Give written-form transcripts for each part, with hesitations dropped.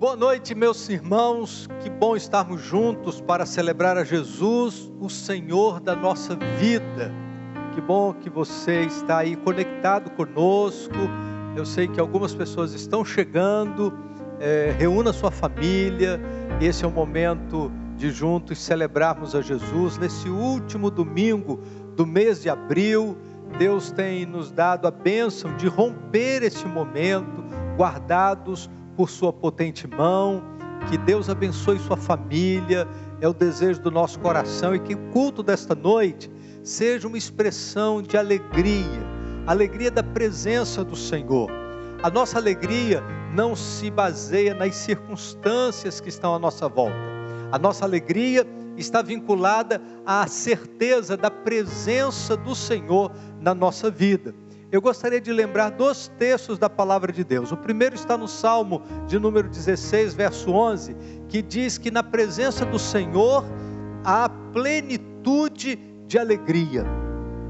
Boa noite, meus irmãos, que bom estarmos juntos para celebrar a Jesus, o Senhor da nossa vida. Que bom que você está aí conectado conosco. Eu sei que algumas pessoas estão chegando, reúna sua família. Esse é o momento de juntos celebrarmos a Jesus. Nesse último domingo do mês de abril, Deus tem nos dado a bênção de romper esse momento, guardados por sua potente mão. Que Deus abençoe sua família, é o desejo do nosso coração, e que o culto desta noite seja uma expressão de alegria da presença do Senhor. A nossa alegria não se baseia nas circunstâncias que estão à nossa volta. A nossa alegria está vinculada à certeza da presença do Senhor na nossa vida. Eu gostaria de lembrar dois textos da palavra de Deus. O primeiro está no Salmo de número 16, verso 11, que diz que na presença do Senhor há plenitude de alegria.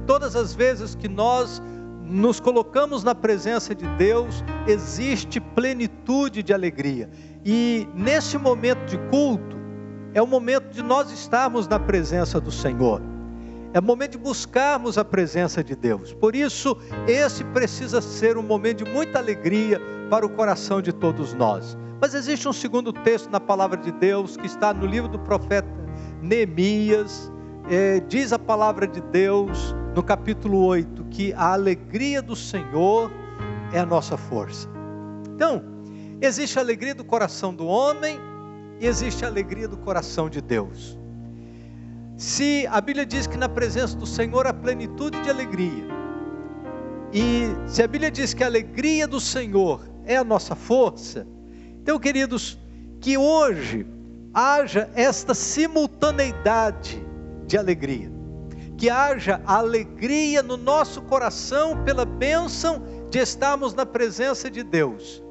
Todas as vezes que nós nos colocamos na presença de Deus, existe plenitude de alegria. E nesse momento de culto, é o momento de nós estarmos na presença do Senhor. É o momento de buscarmos a presença de Deus. Por isso, esse precisa ser um momento de muita alegria para o coração de todos nós. Mas existe um segundo texto na palavra de Deus, que está no livro do profeta Neemias. Diz a palavra de Deus, no capítulo 8, que a alegria do Senhor é a nossa força. Então, existe a alegria do coração do homem e existe a alegria do coração de Deus. Se a Bíblia diz que na presença do Senhor há plenitude de alegria, e se a Bíblia diz que a alegria do Senhor é a nossa força, então, queridos, que hoje haja esta simultaneidade de alegria, que haja alegria no nosso coração pela bênção de estarmos na presença de Deus,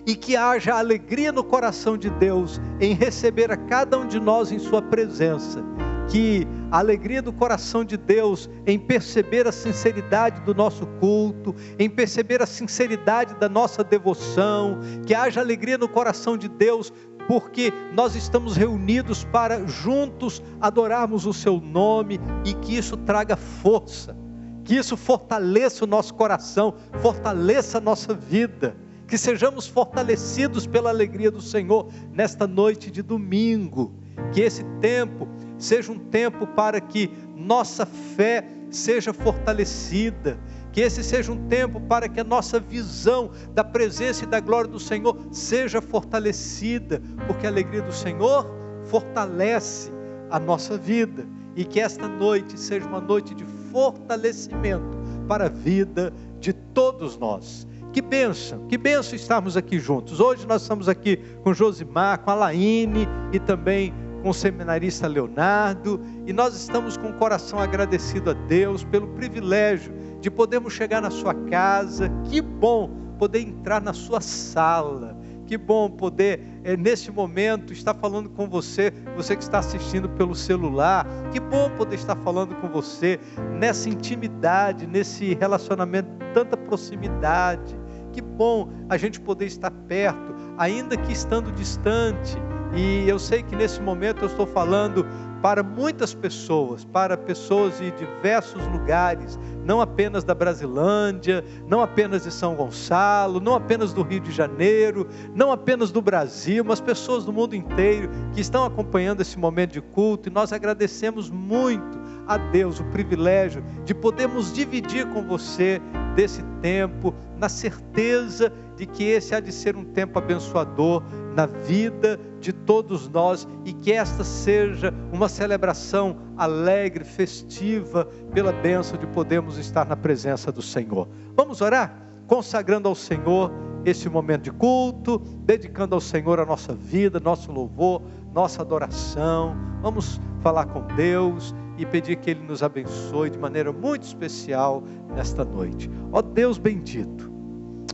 e que haja alegria no coração de Deus em receber a cada um de nós em sua presença. Que a alegria do coração de Deus em perceber a sinceridade do nosso culto, em perceber a sinceridade da nossa devoção, que haja alegria no coração de Deus, porque nós estamos reunidos para juntos adorarmos o seu nome, e que isso traga força, que isso fortaleça o nosso coração, fortaleça a nossa vida, que sejamos fortalecidos pela alegria do Senhor nesta noite de domingo. Que esse tempo seja um tempo para que nossa fé seja fortalecida, que esse seja um tempo para que a nossa visão da presença e da glória do Senhor seja fortalecida, porque a alegria do Senhor fortalece a nossa vida, e que esta noite seja uma noite de fortalecimento para a vida de todos nós. Que bênção estarmos aqui juntos. Hoje nós estamos aqui com Josimar, com a Laine e também com o seminarista Leonardo, e nós estamos com o coração agradecido a Deus pelo privilégio de podermos chegar na sua casa. Que bom poder entrar na sua sala, que bom poder neste momento estar falando com você, você que está assistindo pelo celular. Que bom poder estar falando com você nessa intimidade, nesse relacionamento, tanta proximidade. Que bom a gente poder estar perto, ainda que estando distante. E eu sei que nesse momento eu estou falando para muitas pessoas, para pessoas de diversos lugares, não apenas da Brasilândia, não apenas de São Gonçalo, não apenas do Rio de Janeiro, não apenas do Brasil, mas pessoas do mundo inteiro que estão acompanhando esse momento de culto, e nós agradecemos muito a Deus o privilégio de podermos dividir com você desse tempo, na certeza de que esse há de ser um tempo abençoador na vida de todos nós, e que esta seja uma celebração alegre, festiva, pela bênção de podermos estar na presença do Senhor. Vamos orar? Consagrando ao Senhor esse momento de culto, dedicando ao Senhor a nossa vida, nosso louvor, nossa adoração. Vamos falar com Deus e pedir que Ele nos abençoe de maneira muito especial nesta noite. Ó Deus bendito,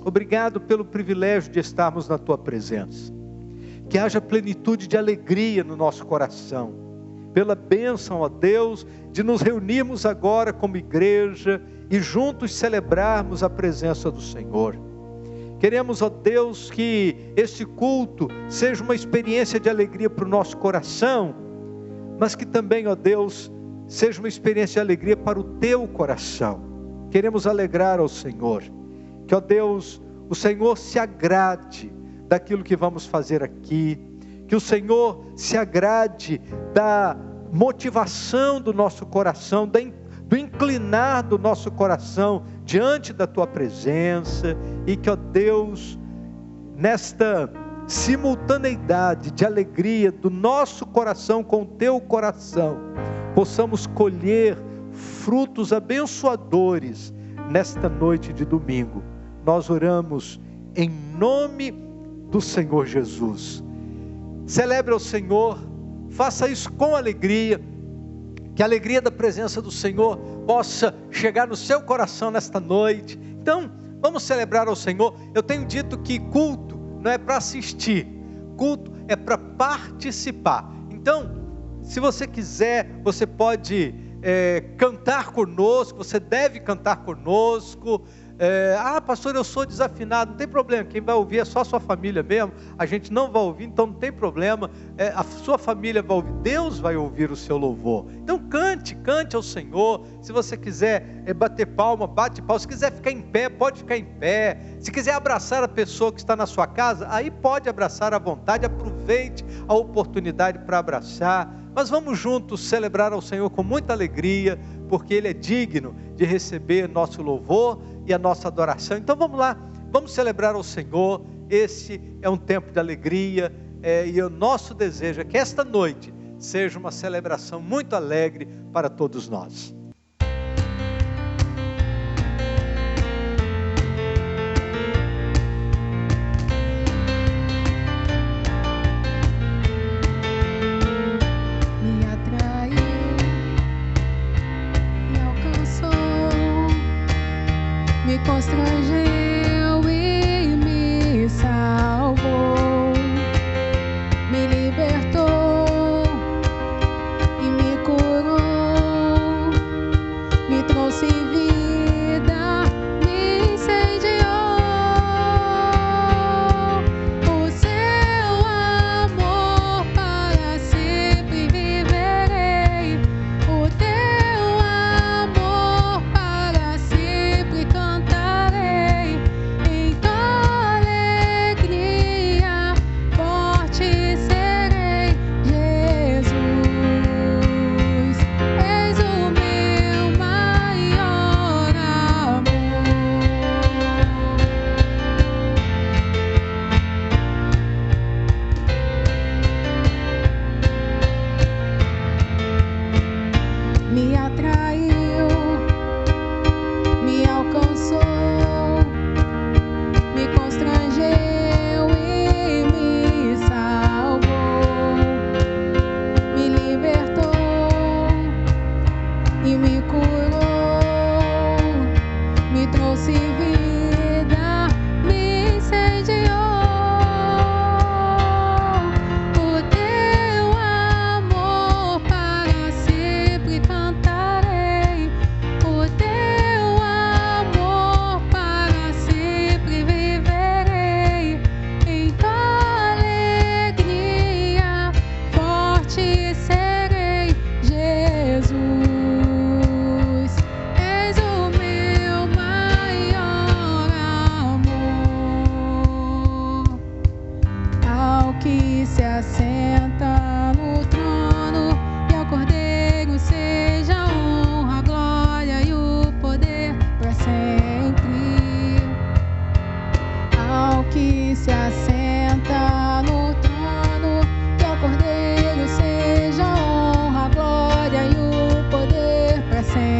obrigado pelo privilégio de estarmos na Tua presença. Que haja plenitude de alegria no nosso coração, pela bênção, ó Deus, de nos reunirmos agora como igreja e juntos celebrarmos a presença do Senhor. Queremos, ó Deus, que este culto seja uma experiência de alegria para o nosso coração, mas que também, ó Deus, seja uma experiência de alegria para o teu coração. Queremos alegrar ao Senhor, que, ó Deus, o Senhor se agrade daquilo que vamos fazer aqui, que o Senhor se agrade da motivação do nosso coração, do inclinar do nosso coração diante da tua presença, e que, ó Deus, nesta simultaneidade de alegria do nosso coração com o teu coração, possamos colher frutos abençoadores nesta noite de domingo. Nós oramos em nome do Senhor Jesus. Celebre ao Senhor, faça isso com alegria, que a alegria da presença do Senhor possa chegar no seu coração nesta noite. Então, vamos celebrar ao Senhor. Eu tenho dito que culto não é para assistir, culto é para participar. Então, se você quiser, você pode cantar conosco, você deve cantar conosco. Pastor, eu sou desafinado, não tem problema, quem vai ouvir é só a sua família mesmo, a gente não vai ouvir, então não tem problema, a sua família vai ouvir, Deus vai ouvir o seu louvor. Então cante ao Senhor. Se você quiser bater palma, bate palma. Se quiser ficar em pé, pode ficar em pé. Se quiser abraçar a pessoa que está na sua casa, aí pode abraçar à vontade, aproveite a oportunidade para abraçar. Mas vamos juntos celebrar ao Senhor com muita alegria, porque Ele é digno de receber nosso louvor e a nossa adoração. Então vamos lá, vamos celebrar ao Senhor. Esse é um tempo de alegria, e o nosso desejo é que esta noite seja uma celebração muito alegre para todos nós. Constrangeu e me salvou, me libertou e me curou, me trouxe vida, me incendiou. O seu amor para sempre viverei, o teu amor para sempre cantarei. Me atraiu, me alcançou, me constrangeu e me salvou, me libertou e me curou, me trouxe vida, me incendiou. O teu amor para sempre cantarei, o teu amor para sempre viverei. Em tua alegria forte serei, Jesus. És o meu maior amor. Ao que se assenta no trono e ao Cordeiro seja a honra, a glória e o poder para sempre. Ao que se assenta no trono e ao Cordeiro seja a honra, a glória e o poder para sempre.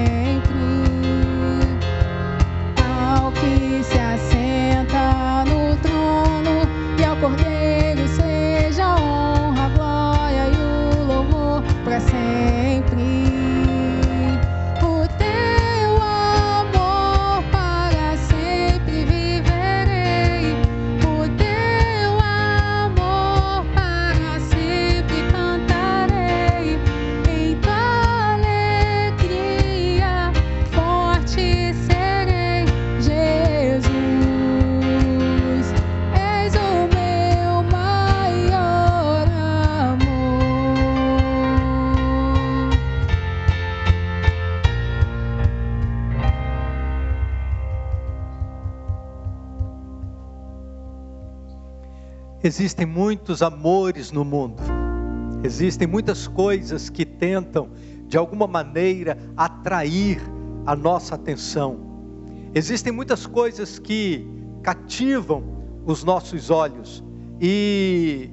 Ao que se assenta no trono e ao Cordeiro seja a honra, a glória e o louvor para sempre. O teu amor para sempre viverei, o teu amor para sempre cantarei. Em tua alegria forte serei, Jesus. Existem muitos amores no mundo, existem muitas coisas que tentam, de alguma maneira, atrair a nossa atenção. Existem muitas coisas que cativam os nossos olhos. E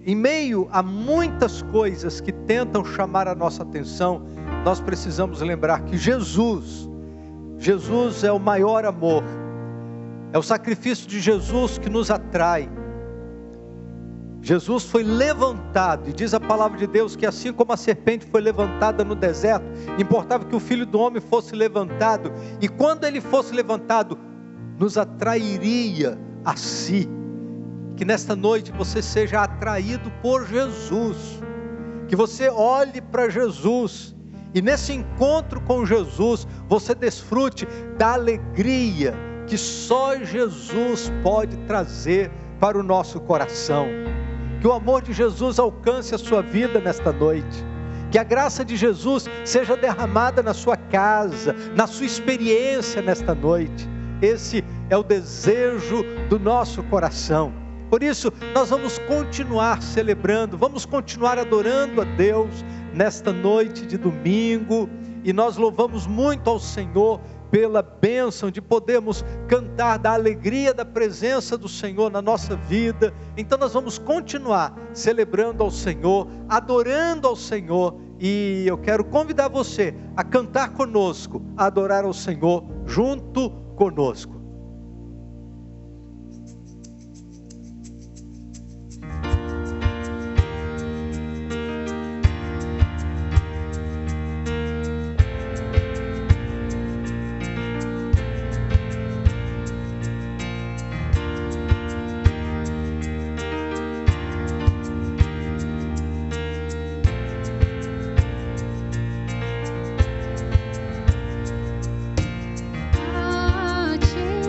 em meio a muitas coisas que tentam chamar a nossa atenção, nós precisamos lembrar que Jesus é o maior amor. É o sacrifício de Jesus que nos atrai. Jesus foi levantado, e diz a palavra de Deus que assim como a serpente foi levantada no deserto, importava que o Filho do Homem fosse levantado, e quando ele fosse levantado, nos atrairia a si. Que nesta noite você seja atraído por Jesus, que você olhe para Jesus, e nesse encontro com Jesus, você desfrute da alegria que só Jesus pode trazer para o nosso coração. Que o amor de Jesus alcance a sua vida nesta noite. Que a graça de Jesus seja derramada na sua casa, na sua experiência nesta noite. Esse é o desejo do nosso coração. Por isso, nós vamos continuar celebrando, vamos continuar adorando a Deus nesta noite de domingo. E nós louvamos muito ao Senhor pela bênção de podermos cantar da alegria da presença do Senhor na nossa vida. Então nós vamos continuar celebrando ao Senhor, adorando ao Senhor, e eu quero convidar você a cantar conosco, a adorar ao Senhor junto conosco. A ti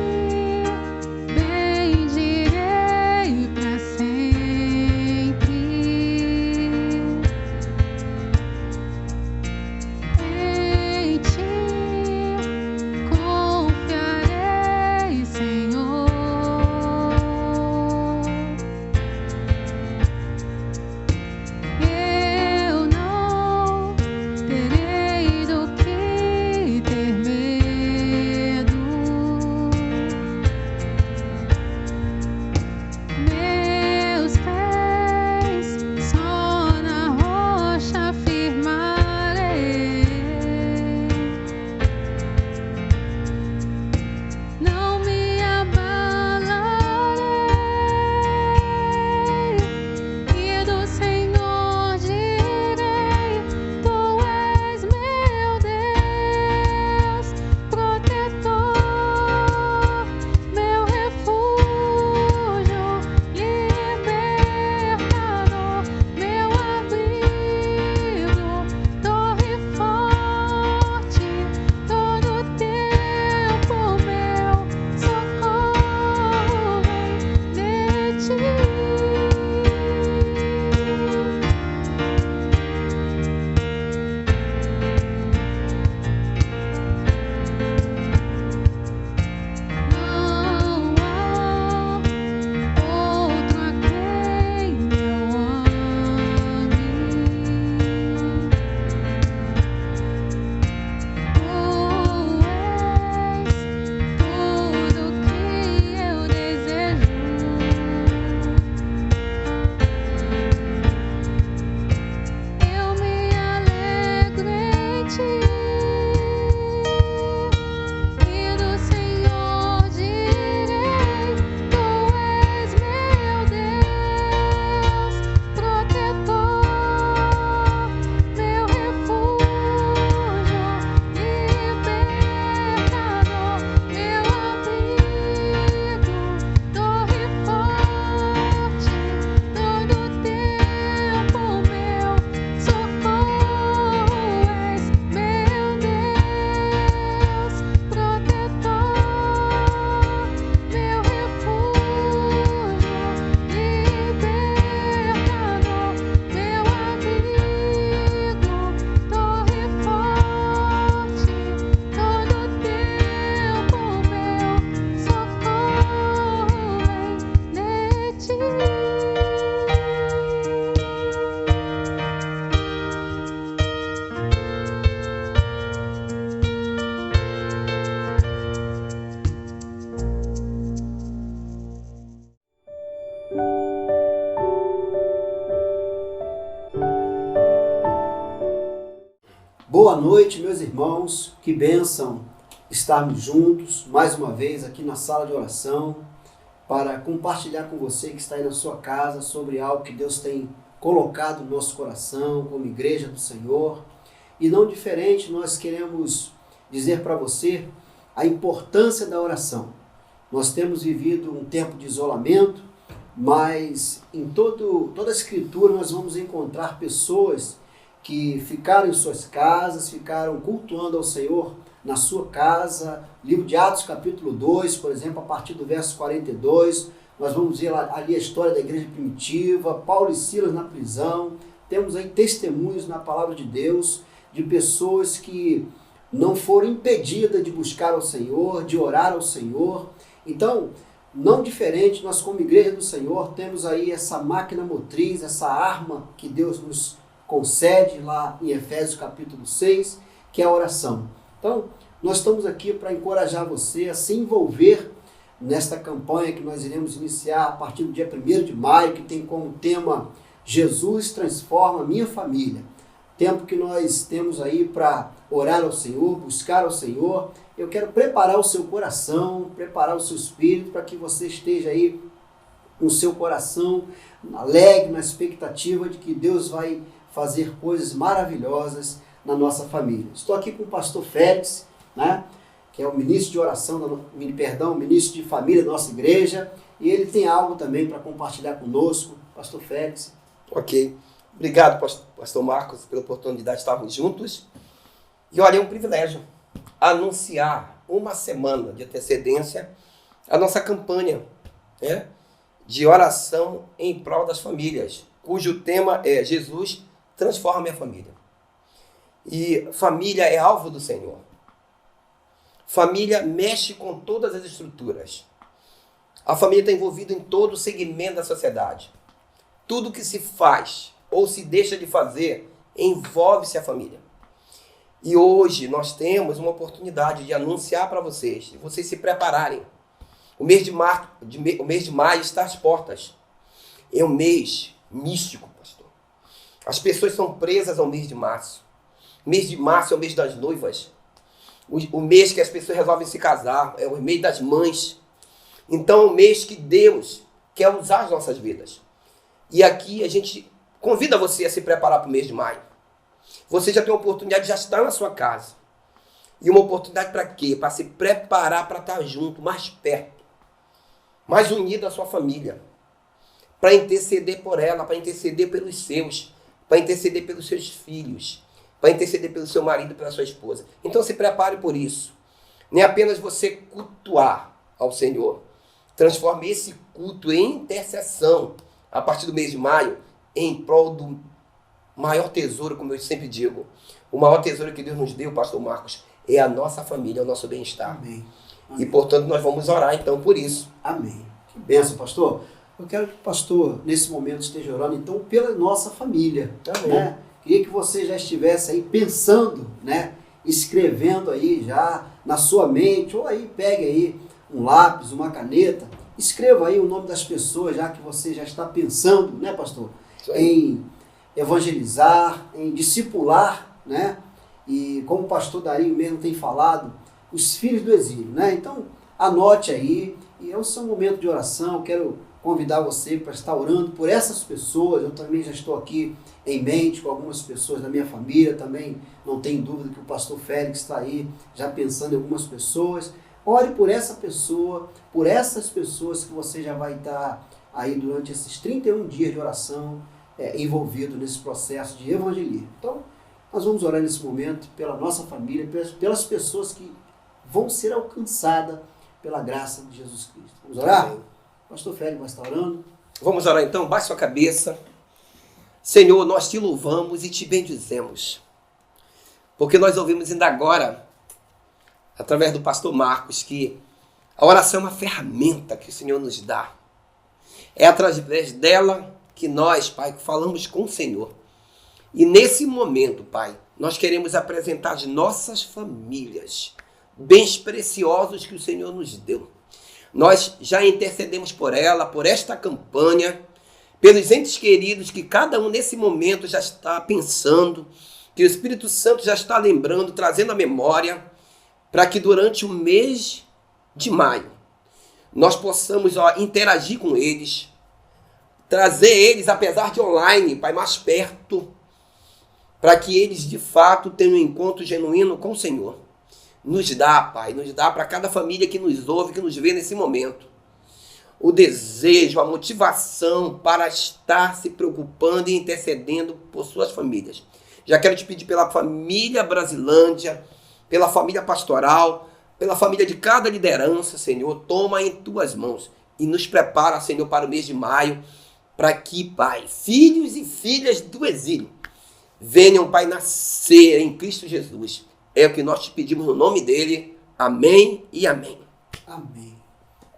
Boa noite, meus irmãos, que bênção estarmos juntos mais uma vez aqui na sala de oração para compartilhar com você que está aí na sua casa sobre algo que Deus tem colocado no nosso coração como igreja do Senhor. E não diferente, nós queremos dizer para você a importância da oração. Nós temos vivido um tempo de isolamento, mas em toda a Escritura nós vamos encontrar pessoas que ficaram em suas casas, ficaram cultuando ao Senhor na sua casa. Livro de Atos, capítulo 2, por exemplo, a partir do verso 42, nós vamos ver ali a história da igreja primitiva, Paulo e Silas na prisão. Temos aí testemunhos na palavra de Deus de pessoas que não foram impedidas de buscar ao Senhor, de orar ao Senhor. Então, não diferente, nós como igreja do Senhor temos aí essa máquina motriz, essa arma que Deus nos concede lá em Efésios capítulo 6, que é a oração. Então, nós estamos aqui para encorajar você a se envolver nesta campanha que nós iremos iniciar a partir do dia 1º de maio, que tem como tema Jesus transforma a minha família. Tempo que nós temos aí para orar ao Senhor, buscar ao Senhor. Eu quero preparar o seu coração, preparar o seu espírito para que você esteja aí com o seu coração alegre, na expectativa de que Deus vai fazer coisas maravilhosas na nossa família. Estou aqui com o pastor Félix, né, que é o ministro de oração, ministro de família da nossa igreja, e ele tem algo também para compartilhar conosco. Pastor Félix. Ok. Obrigado, pastor Marcos, pela oportunidade de estarmos juntos. E olha, é um privilégio anunciar uma semana de antecedência a nossa campanha, né, de oração em prol das famílias, cujo tema é Jesus transforma minha família. E família é alvo do Senhor. Família mexe com todas as estruturas. A família está envolvida em todo o segmento da sociedade. Tudo que se faz ou se deixa de fazer envolve-se a família. E hoje nós temos uma oportunidade de anunciar para vocês, de vocês se prepararem. O mês de maio está às portas. É um mês místico, pastor. As pessoas são presas ao mês de março. O mês de março é o mês das noivas. O mês que as pessoas resolvem se casar. É o mês das mães. Então é o mês que Deus quer usar as nossas vidas. E aqui a gente convida você a se preparar para o mês de maio. Você já tem uma oportunidade de já estar na sua casa. E uma oportunidade para quê? Para se preparar para estar junto, mais perto. Mais unido à sua família. Para interceder por ela, para interceder pelos seus. Para interceder pelos seus filhos, para interceder pelo seu marido e pela sua esposa. Então se prepare por isso. Nem apenas você cultuar ao Senhor. Transforme esse culto em intercessão a partir do mês de maio em prol do maior tesouro, como eu sempre digo. O maior tesouro que Deus nos deu, pastor Marcos, é a nossa família, é o nosso bem-estar. Amém. E portanto nós vamos orar então por isso. Amém. Que bênção, pastor. Eu quero que o pastor, nesse momento, esteja orando, então, pela nossa família. Né? Queria que você já estivesse aí pensando, né? Escrevendo aí já na sua mente, ou aí pegue aí um lápis, uma caneta, escreva aí o nome das pessoas, já que você já está pensando, né, pastor? Em evangelizar, em discipular, né? E como o pastor Dario mesmo tem falado, os filhos do exílio, né? Então, anote aí, e é o seu momento de oração. Eu quero convidar você para estar orando por essas pessoas. Eu também já estou aqui em mente com algumas pessoas da minha família, também não tem dúvida que o pastor Félix está aí já pensando em algumas pessoas. Ore por essa pessoa, por essas pessoas que você já vai estar aí durante esses 31 dias de oração envolvido nesse processo de evangelismo. Então, nós vamos orar nesse momento pela nossa família, pelas pessoas que vão ser alcançadas pela graça de Jesus Cristo. Vamos orar? Amém. Pastor Félix vai estar orando. Vamos orar então, baixe sua cabeça. Senhor, nós te louvamos e te bendizemos, porque nós ouvimos ainda agora, através do pastor Marcos, que a oração é uma ferramenta que o Senhor nos dá. É através dela que nós, Pai, falamos com o Senhor. E nesse momento, Pai, nós queremos apresentar as nossas famílias, bens preciosos que o Senhor nos deu. Nós já intercedemos por ela, por esta campanha, pelos entes queridos que cada um nesse momento já está pensando que o Espírito Santo já está lembrando, trazendo a memória, para que durante o mês de maio nós possamos interagir com eles, trazer eles, apesar de online, Pai, mais perto, para que eles de fato tenham um encontro genuíno com o Senhor. Nos dá, Pai, nos dá para cada família que nos ouve, que nos vê nesse momento, o desejo, a motivação para estar se preocupando e intercedendo por suas famílias. Já quero te pedir pela família Brasilândia, pela família pastoral, pela família de cada liderança, Senhor, toma em tuas mãos e nos prepara, Senhor, para o mês de maio, para que, Pai, filhos e filhas do exílio venham, Pai, nascer em Cristo Jesus. É o que nós te pedimos no nome dele. Amém e amém. Amém.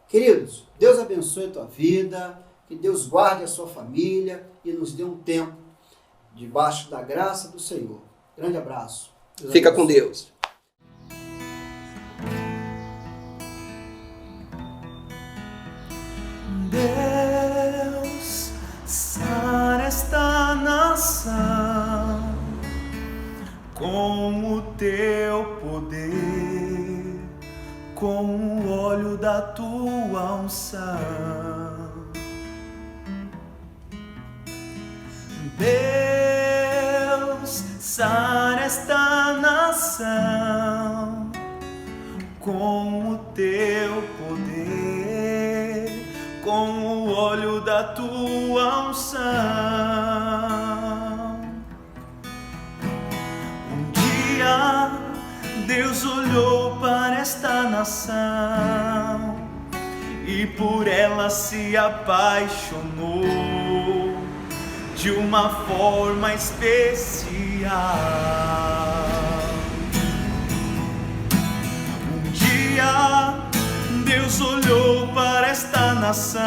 Queridos, Deus abençoe a tua vida, que Deus guarde a sua família e nos dê um tempo debaixo da graça do Senhor. Grande abraço. Deus Fica abençoe. com Deus. Deus, sara esta nação com o teu poder, com o óleo da tua unção. Deus, sara esta nação com o teu poder, com o óleo da tua unção. Um dia Deus olhou para esta nação e por ela se apaixonou de uma forma especial. Um dia Deus olhou para esta nação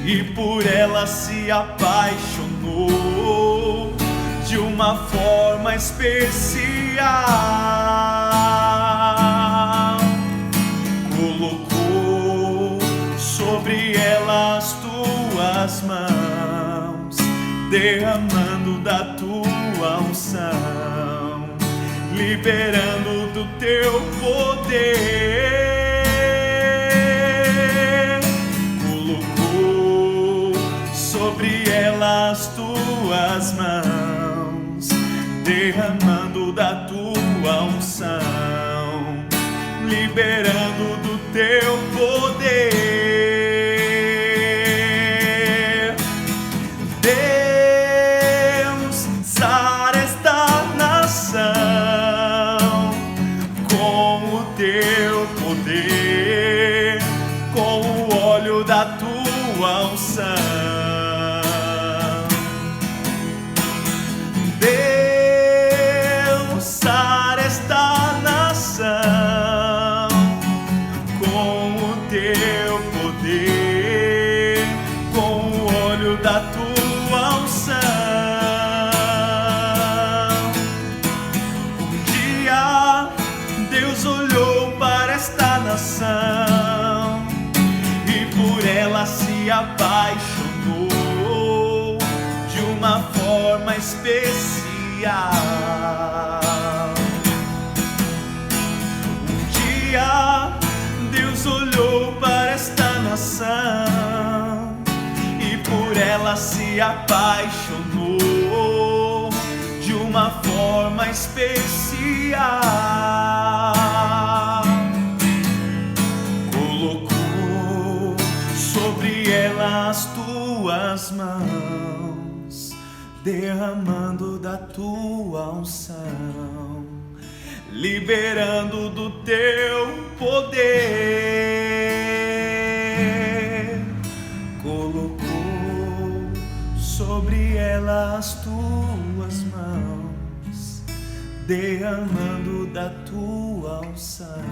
e por ela se apaixonou de uma forma especial. Colocou sobre ela as tuas mãos, derramando da tua unção, liberando do teu poder. Colocou sobre ela as tuas mãos, derramando da tua unção, liberando do teu poder. Deus, sara esta nação com o teu poder, com o óleo da tua unção. Deus, sara esta nação com o teu poder, com o óleo da tua unção. Um dia Deus olhou para esta nação e por ela se apaixonou de uma forma especial. Um dia Deus olhou para esta nação e por ela se apaixonou de uma forma especial. Colocou sobre ela as tuas mãos, derramando da tua unção, liberando do teu poder. Colocou sobre ela as tuas mãos, derramando da tua unção,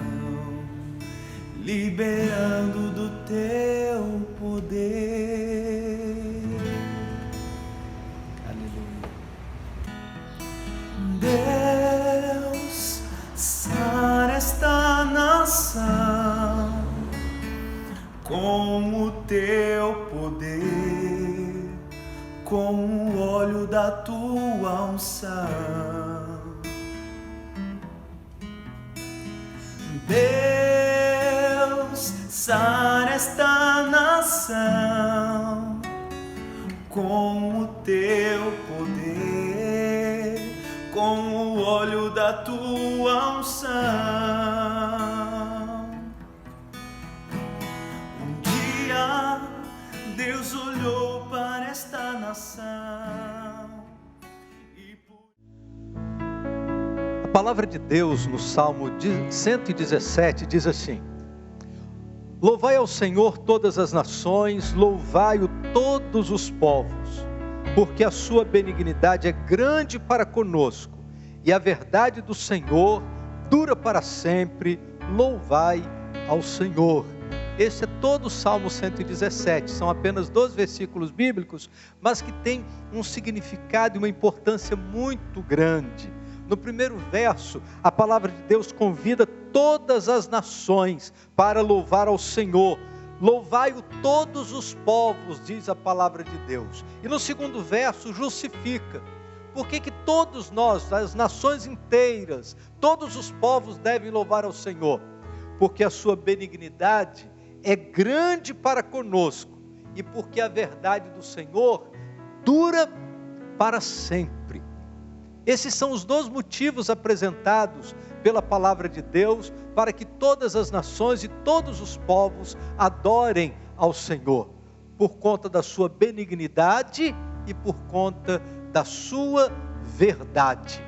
liberando do teu poder. Deus, sara esta nação com o teu poder, com o óleo da tua unção. Deus, sara esta nação com o teu poder, com o óleo da tua unção. Um dia Deus olhou para esta nação e A palavra de Deus no Salmo 117 diz assim: louvai ao Senhor todas as nações, louvai-o todos os povos, porque a sua benignidade é grande para conosco, e a verdade do Senhor dura para sempre, louvai ao Senhor. Esse é todo o Salmo 117, são apenas 2 versículos bíblicos, mas que tem um significado e uma importância muito grande. No primeiro verso, a palavra de Deus convida todas as nações para louvar ao Senhor. Louvai-o todos os povos, diz a palavra de Deus. E no segundo verso, justifica. Por que todos nós, as nações inteiras, todos os povos devem louvar ao Senhor? Porque a sua benignidade é grande para conosco, e porque a verdade do Senhor dura para sempre. Esses são os 2 motivos apresentados pela palavra de Deus para que todas as nações e todos os povos adorem ao Senhor, por conta da sua benignidade e por conta da sua verdade.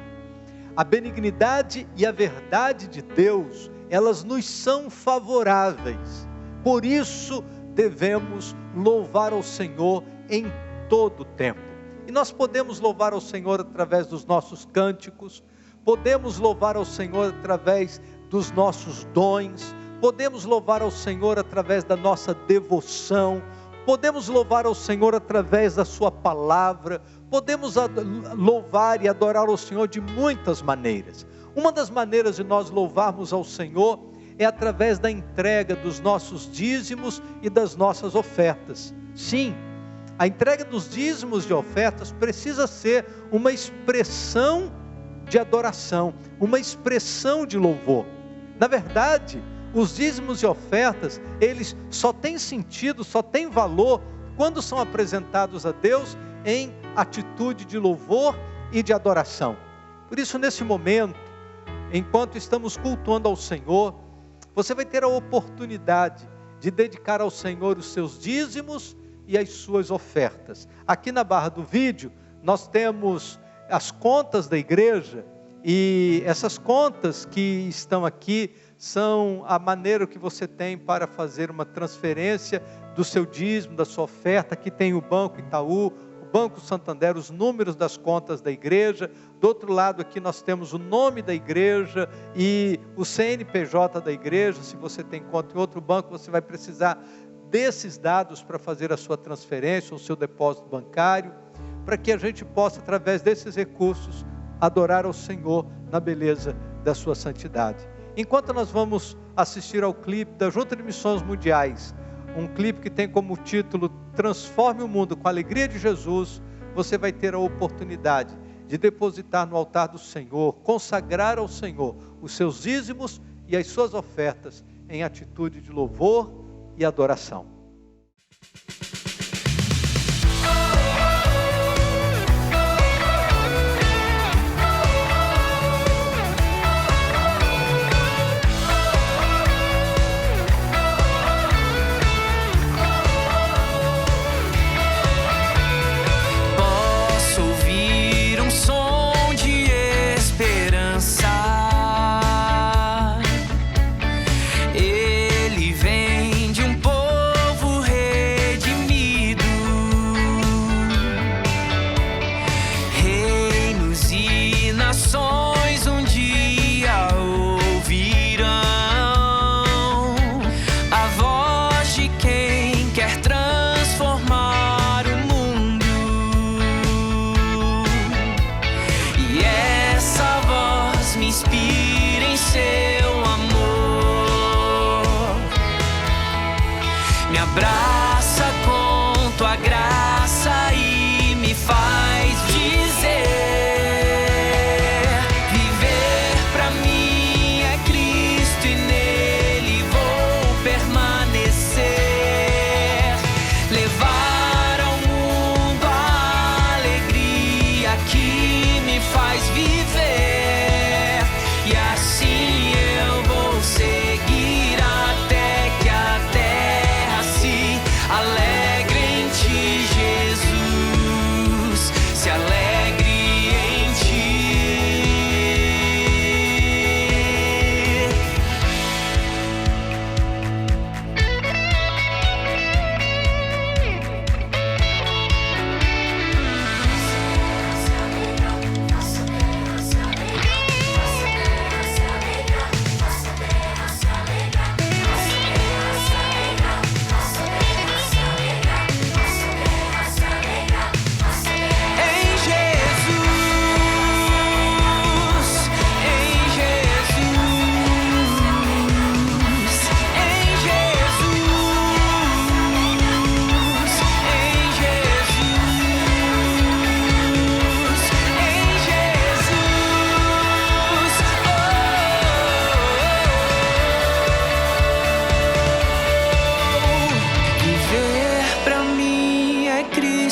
A benignidade e a verdade de Deus, elas nos são favoráveis. Por isso devemos louvar ao Senhor em todo o tempo. E nós podemos louvar ao Senhor através dos nossos cânticos, podemos louvar ao Senhor através dos nossos dons, podemos louvar ao Senhor através da nossa devoção, podemos louvar ao Senhor através da sua palavra, podemos louvar e adorar ao Senhor de muitas maneiras. Uma das maneiras de nós louvarmos ao Senhor é através da entrega dos nossos dízimos e das nossas ofertas. Sim, a entrega dos dízimos e ofertas precisa ser uma expressão de adoração, uma expressão de louvor. Na verdade, os dízimos e ofertas, eles só têm sentido, só têm valor quando são apresentados a Deus em atitude de louvor e de adoração. Por isso, nesse momento, enquanto estamos cultuando ao Senhor, você vai ter a oportunidade de dedicar ao Senhor os seus dízimos e as suas ofertas. Aqui na barra do vídeo, nós temos as contas da igreja, e essas contas que estão aqui são a maneira que você tem para fazer uma transferência do seu dízimo, da sua oferta. Aqui tem o Banco Itaú, o Banco Santander, os números das contas da igreja. Do outro lado aqui nós temos o nome da igreja e o CNPJ da igreja. Se você tem conta em outro banco, você vai precisar desses dados para fazer a sua transferência, o seu depósito bancário, para que a gente possa, através desses recursos, adorar ao Senhor na beleza da sua santidade. Enquanto nós vamos assistir ao clipe da Junta de Missões Mundiais, um clipe que tem como título Transforme o Mundo com a Alegria de Jesus, você vai ter a oportunidade de depositar no altar do Senhor, consagrar ao Senhor os seus dízimos e as suas ofertas em atitude de louvor e adoração. Ele vem de um povo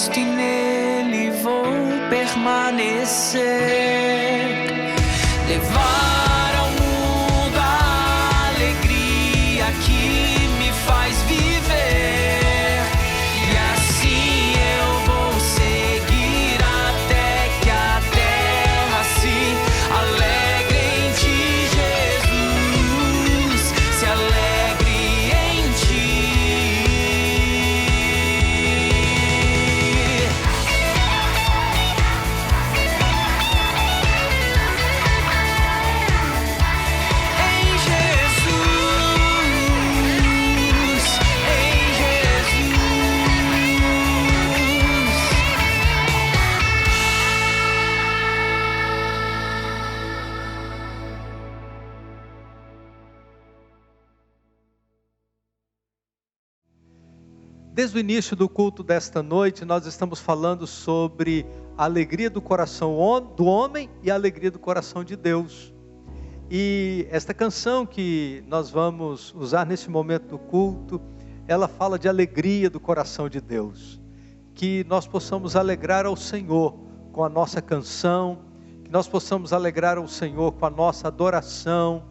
Cristo e nele vou permanecer. Levar ao mundo a alegria que me faz viver. E assim eu vou seguir até que a terra se alegre em ti, Jesus. Se alegre em ti. Em Jesus, em Jesus. Desde o início do culto desta noite, nós estamos falando sobre a alegria do coração do homem e a alegria do coração de Deus. E esta canção que nós vamos usar nesse momento do culto, ela fala de alegria do coração de Deus. Que nós possamos alegrar ao Senhor com a nossa canção, que nós possamos alegrar ao Senhor com a nossa adoração,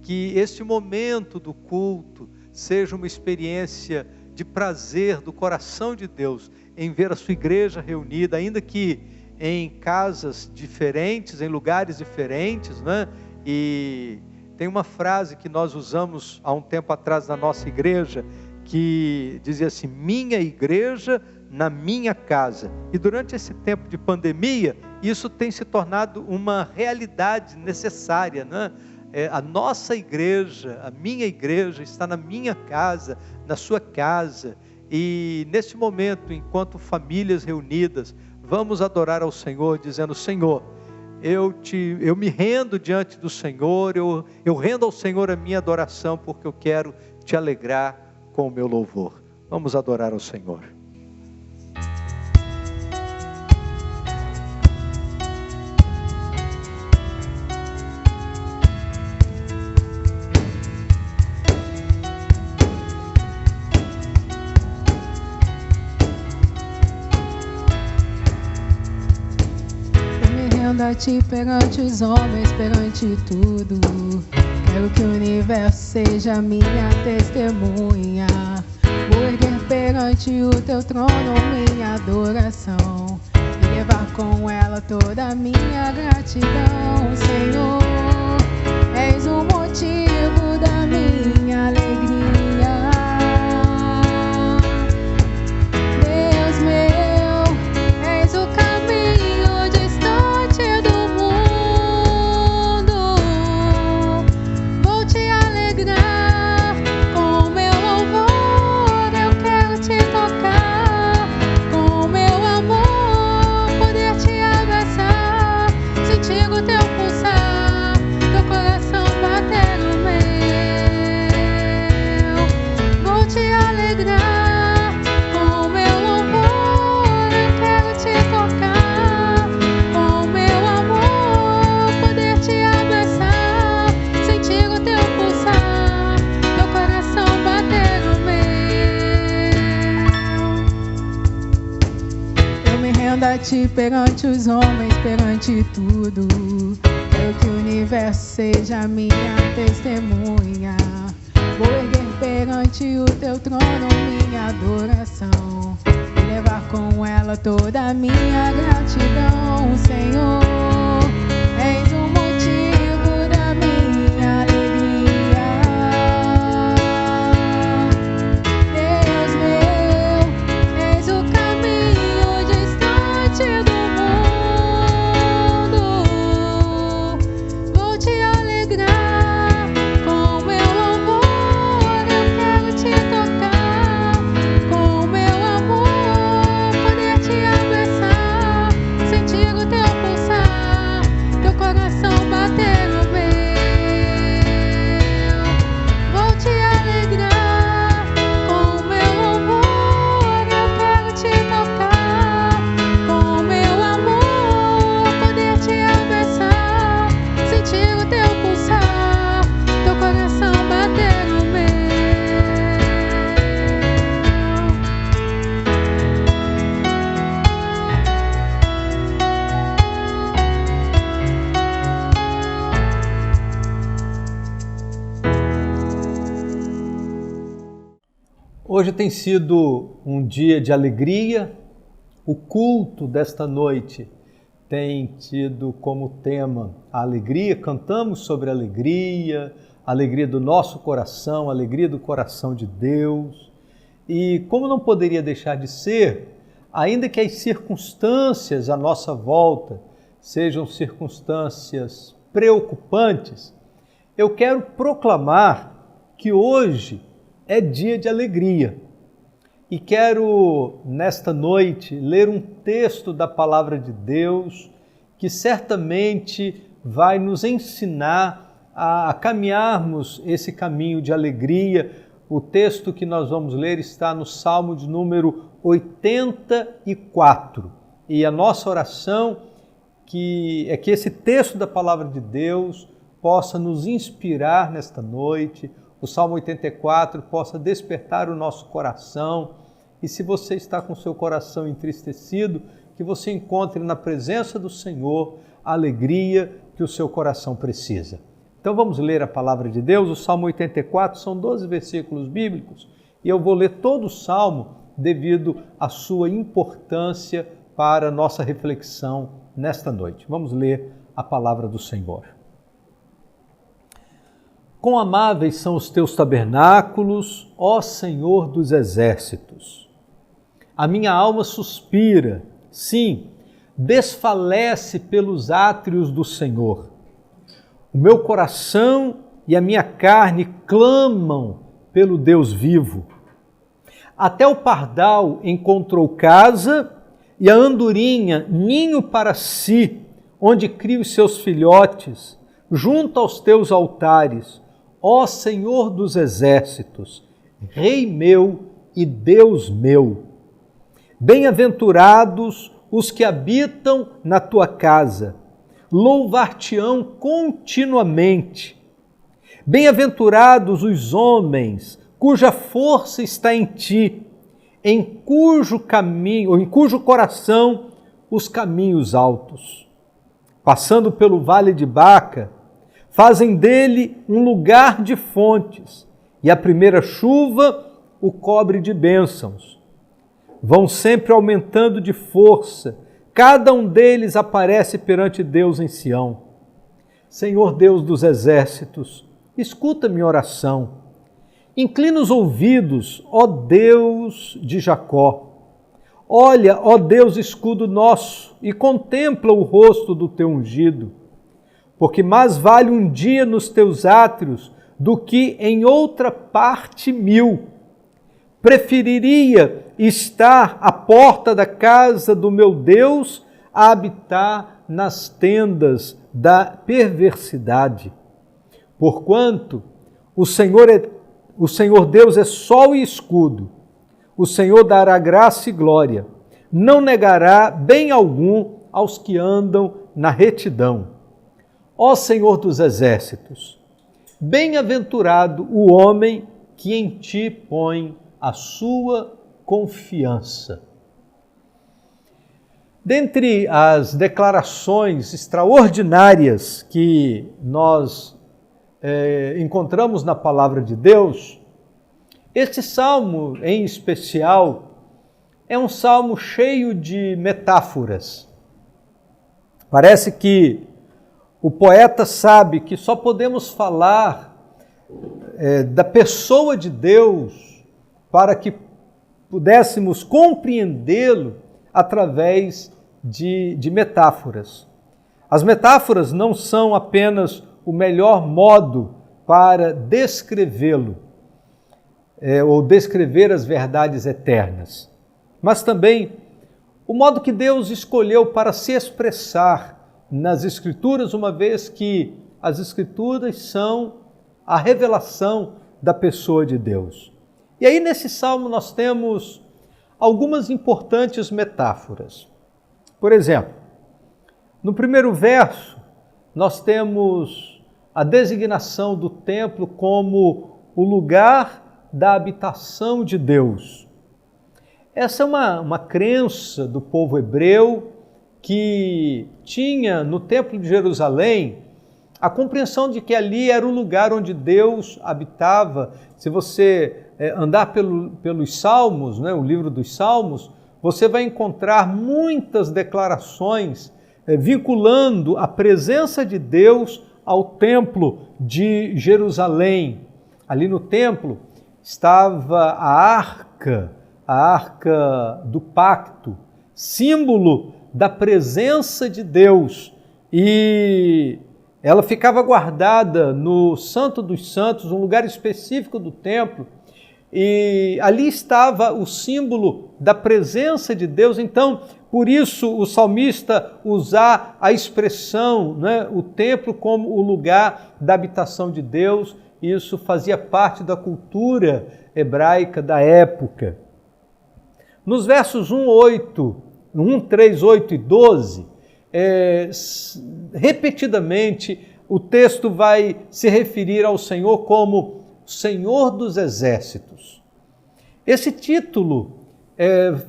que este momento do culto seja uma experiência de prazer do coração de Deus em ver a sua igreja reunida, ainda que em casas diferentes, em lugares diferentes, né? E tem uma frase que nós usamos há um tempo atrás na nossa igreja, que dizia assim: minha igreja na minha casa. E durante esse tempo de pandemia, isso tem se tornado uma realidade necessária, né? A nossa igreja, a minha igreja está na minha casa, na sua casa. E neste momento, enquanto famílias reunidas, vamos adorar ao Senhor, dizendo: Senhor, eu me rendo diante do Senhor, eu rendo ao Senhor a minha adoração, porque eu quero te alegrar com o meu louvor. Vamos adorar ao Senhor. A ti perante os homens, perante tudo. Quero que o universo seja minha testemunha. Vou erguer perante o teu trono minha adoração e levar com ela toda a minha gratidão. Senhor, és o motivo da minha alegria. Deus meu, és o caminho distante do mundo. Vou te alegrar com meu louvor. Eu quero te tocar com meu amor, poder te abraçar, sentir o teu pulsar, teu coração bater no meu. Vou te alegrar com meu louvor. Eu quero te tocar com meu amor, poder te abraçar, sentir o teu pulsar, teu coração bater no meu. Eu me rendo a ti perante os homens, perante tudo. Quero que o universo seja minha testemunha. Vou erguer perante o teu trono minha adoração e levar com ela toda a minha gratidão. Senhor, és o motivo da minha alegria. Deus meu, és o caminho distante do mundo. Vou te alegrar com meu louvor. Eu quero te tocar com meu amor, poder te abraçar, sentir o teu pulsar, Hoje tem sido um dia de alegria. O culto desta noite tem tido como tema a alegria. Cantamos sobre a alegria do nosso coração, a alegria do coração de Deus. E como não poderia deixar de ser, ainda que as circunstâncias à nossa volta sejam circunstâncias preocupantes, eu quero proclamar que hoje é dia de alegria. E quero, nesta noite, ler um texto da Palavra de Deus que certamente vai nos ensinar a caminharmos esse caminho de alegria. O texto que nós vamos ler está no Salmo de número 84. E a nossa oração é que esse texto da Palavra de Deus possa nos inspirar nesta noite. O Salmo 84 possa despertar o nosso coração. E se você está com seu coração entristecido, que você encontre na presença do Senhor a alegria que o seu coração precisa. Então vamos ler a palavra de Deus. O Salmo 84 são 12 versículos bíblicos e eu vou ler todo o Salmo devido à sua importância para a nossa reflexão nesta noite. Vamos ler a palavra do Senhor. Quão amáveis são os teus tabernáculos, ó Senhor dos exércitos! A minha alma suspira, sim, desfalece pelos átrios do Senhor. O meu coração e a minha carne clamam pelo Deus vivo. Até o pardal encontrou casa e a andorinha ninho para si, onde cria os seus filhotes, junto aos teus altares, ó Senhor dos exércitos, Rei meu e Deus meu. Bem-aventurados os que habitam na tua casa, louvar-te-ão continuamente. Bem-aventurados os homens cuja força está em ti, em cujo caminho, ou em cujo coração os caminhos altos. Passando pelo vale de Baca, fazem dele um lugar de fontes, e a primeira chuva o cobre de bênçãos. Vão sempre aumentando de força, cada um deles aparece perante Deus em Sião. Senhor Deus dos exércitos, escuta minha oração. Inclina os ouvidos, ó Deus de Jacó. Olha, ó Deus escudo nosso, e contempla o rosto do teu ungido. Porque mais vale um dia nos teus átrios do que em outra parte 1000. Preferiria estar à porta da casa do meu Deus a habitar nas tendas da perversidade. Porquanto o Senhor Deus é sol e escudo. O Senhor dará graça e glória. Não negará bem algum aos que andam na retidão. Ó Senhor dos exércitos, bem-aventurado o homem que em ti põe a sua confiança. Dentre as declarações extraordinárias que nós encontramos na palavra de Deus, este salmo em especial é um salmo cheio de metáforas. Parece que o poeta sabe que só podemos falar da pessoa de Deus para que pudéssemos compreendê-lo através de metáforas. As metáforas não são apenas o melhor modo para descrevê-lo, ou descrever as verdades eternas, mas também o modo que Deus escolheu para se expressar nas Escrituras, uma vez que as Escrituras são a revelação da pessoa de Deus. E aí nesse salmo nós temos algumas importantes metáforas. Por exemplo, no primeiro verso nós temos a designação do templo como o lugar da habitação de Deus. Essa é uma crença do povo hebreu que tinha no Templo de Jerusalém a compreensão de que ali era o lugar onde Deus habitava. Se você andar pelos Salmos, né, o livro dos Salmos, você vai encontrar muitas declarações vinculando a presença de Deus ao templo de Jerusalém. Ali no templo estava a arca do pacto, símbolo da presença de Deus, e ela ficava guardada no Santo dos Santos, um lugar específico do templo, e ali estava o símbolo da presença de Deus. Então, por isso o salmista usar a expressão, né, o templo como o lugar da habitação de Deus, isso fazia parte da cultura hebraica da época. Nos versos 1, 3, 8 e 12, repetidamente o texto vai se referir ao Senhor como Senhor dos Exércitos. Esse título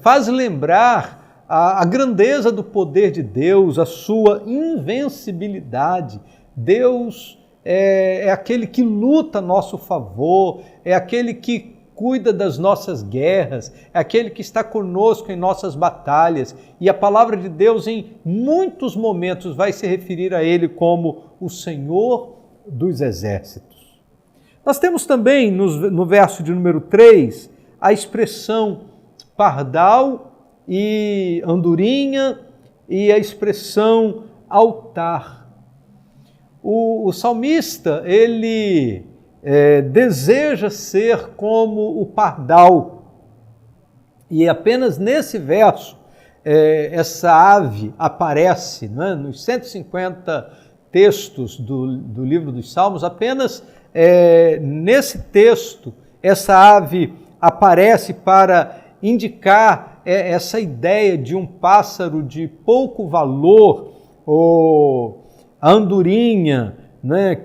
faz lembrar a grandeza do poder de Deus, a sua invencibilidade. Deus é aquele que luta a nosso favor, é aquele que cuida das nossas guerras, é aquele que está conosco em nossas batalhas. E a palavra de Deus, em muitos momentos, vai se referir a Ele como o Senhor dos Exércitos. Nós temos também, no verso de número 3, a expressão pardal e andorinha e a expressão altar. O salmista, ele deseja ser como o pardal. E apenas nesse verso, essa ave aparece, né, nos 150 textos do livro dos Salmos, apenas nesse texto, essa ave aparece para indicar essa ideia de um pássaro de pouco valor, ou a andorinha, né,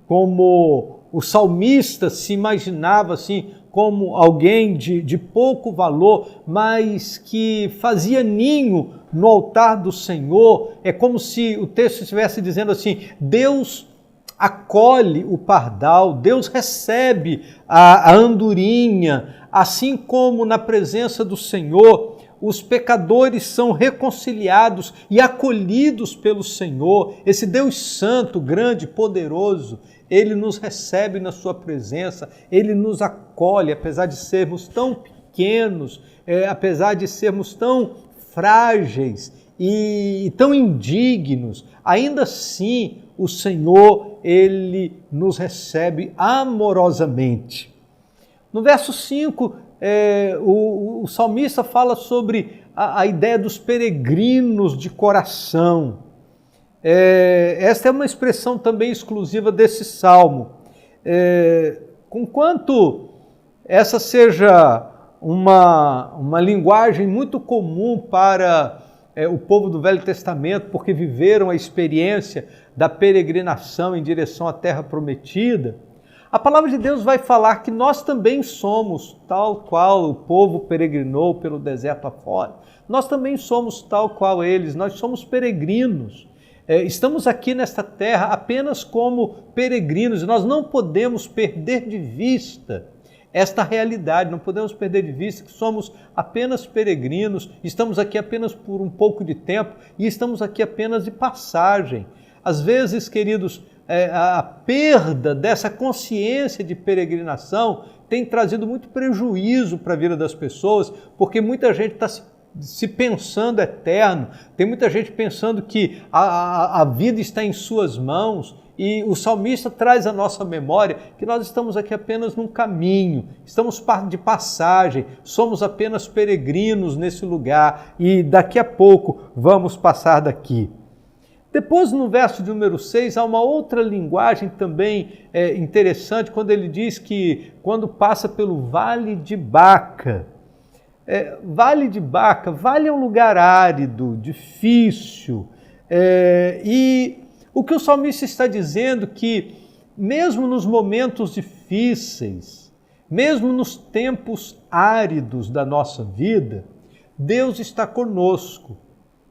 como o salmista se imaginava assim, como alguém de pouco valor, mas que fazia ninho no altar do Senhor. É como se o texto estivesse dizendo assim: Deus acolhe o pardal, Deus recebe a andorinha, assim como na presença do Senhor os pecadores são reconciliados e acolhidos pelo Senhor. Esse Deus santo, grande, poderoso, Ele nos recebe na sua presença, Ele nos acolhe, apesar de sermos tão pequenos, apesar de sermos tão frágeis e tão indignos, ainda assim o Senhor, Ele nos recebe amorosamente. No verso 5, o salmista fala sobre a ideia dos peregrinos de coração. Esta é uma expressão também exclusiva desse salmo. Conquanto essa seja uma linguagem muito comum para o povo do Velho Testamento, porque viveram a experiência da peregrinação em direção à terra prometida, a palavra de Deus vai falar que nós também somos tal qual o povo peregrinou pelo deserto afora. Nós também somos tal qual eles, nós somos peregrinos. Estamos aqui nesta terra apenas como peregrinos, e nós não podemos perder de vista esta realidade, não podemos perder de vista que somos apenas peregrinos, estamos aqui apenas por um pouco de tempo e estamos aqui apenas de passagem. Às vezes, queridos, a perda dessa consciência de peregrinação tem trazido muito prejuízo para a vida das pessoas, porque muita gente está se pensando eterno, tem muita gente pensando que a vida está em suas mãos, e o salmista traz à nossa memória que nós estamos aqui apenas num caminho, estamos de passagem, somos apenas peregrinos nesse lugar e daqui a pouco vamos passar daqui. Depois, no verso de número 6, há uma outra linguagem também interessante, quando ele diz que quando passa pelo Vale de Baca. Vale de Baca, vale é um lugar árido, difícil, e o que o salmista está dizendo que mesmo nos momentos difíceis, mesmo nos tempos áridos da nossa vida, Deus está conosco.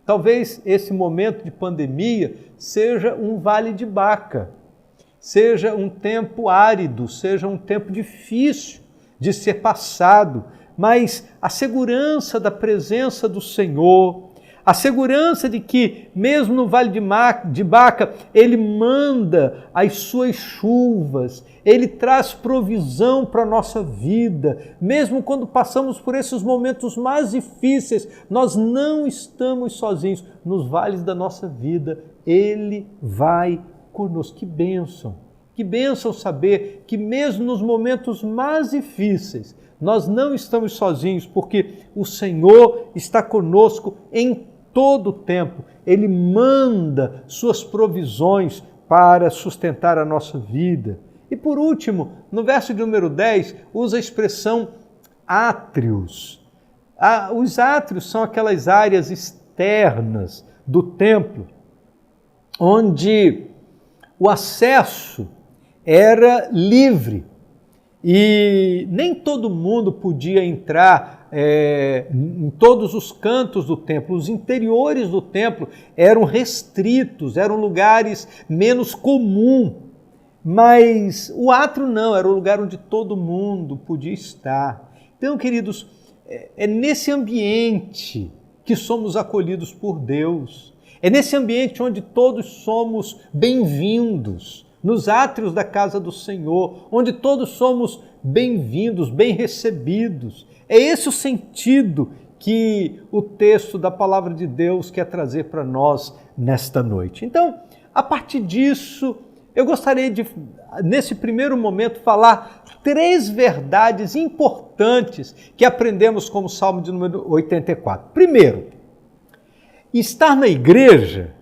talvez esse momento de pandemia seja um vale de Baca, seja um tempo árido, seja um tempo difícil de ser passado, mas a segurança da presença do Senhor, a segurança de que, mesmo no Vale de Baca, Ele manda as suas chuvas, Ele traz provisão para a nossa vida. Mesmo quando passamos por esses momentos mais difíceis, nós não estamos sozinhos. Nos vales da nossa vida, Ele vai conosco. Que bênção saber que mesmo nos momentos mais difíceis, nós não estamos sozinhos, porque o Senhor está conosco em todo o tempo. Ele manda suas provisões para sustentar a nossa vida. E por último, no verso de número 10, usa a expressão átrios. Os átrios são aquelas áreas externas do templo, onde o acesso era livre e nem todo mundo podia entrar em todos os cantos do templo. Os interiores do templo eram restritos, eram lugares menos comuns, mas o átrio não, era o lugar onde todo mundo podia estar. Então, queridos, é nesse ambiente que somos acolhidos por Deus, é nesse ambiente onde todos somos bem-vindos, nos átrios da casa do Senhor, onde todos somos bem-vindos, bem recebidos. É esse o sentido que o texto da Palavra de Deus quer trazer para nós nesta noite. Então, a partir disso, eu gostaria de, nesse primeiro momento, falar 3 verdades importantes que aprendemos com o Salmo de número 84. Primeiro, estar na igreja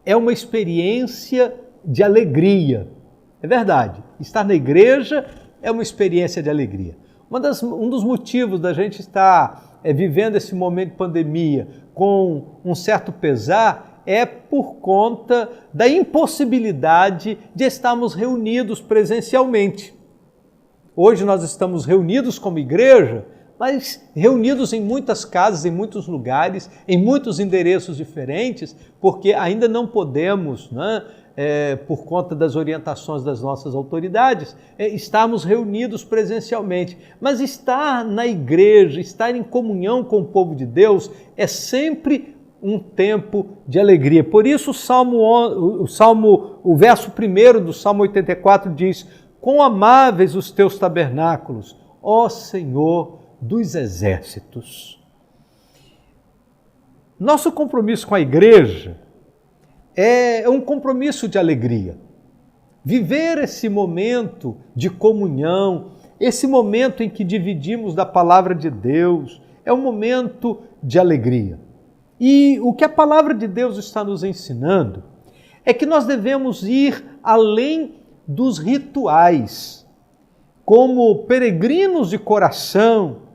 é uma experiência de alegria. É verdade, estar na igreja é uma experiência de alegria. Um dos motivos da gente estar vivendo esse momento de pandemia com um certo pesar é por conta da impossibilidade de estarmos reunidos presencialmente. Hoje nós estamos reunidos como igreja, mas reunidos em muitas casas, em muitos lugares, em muitos endereços diferentes, porque ainda não podemos, por conta das orientações das nossas autoridades, estarmos reunidos presencialmente. Mas estar na igreja, estar em comunhão com o povo de Deus, é sempre um tempo de alegria. Por isso o verso 1 do Salmo 84 diz: quão amáveis os teus tabernáculos, ó Senhor dos exércitos. Nosso compromisso com a igreja é um compromisso de alegria. Viver esse momento de comunhão, esse momento em que dividimos da palavra de Deus, é um momento de alegria. E o que a palavra de Deus está nos ensinando é que nós devemos ir além dos rituais. Como peregrinos de coração,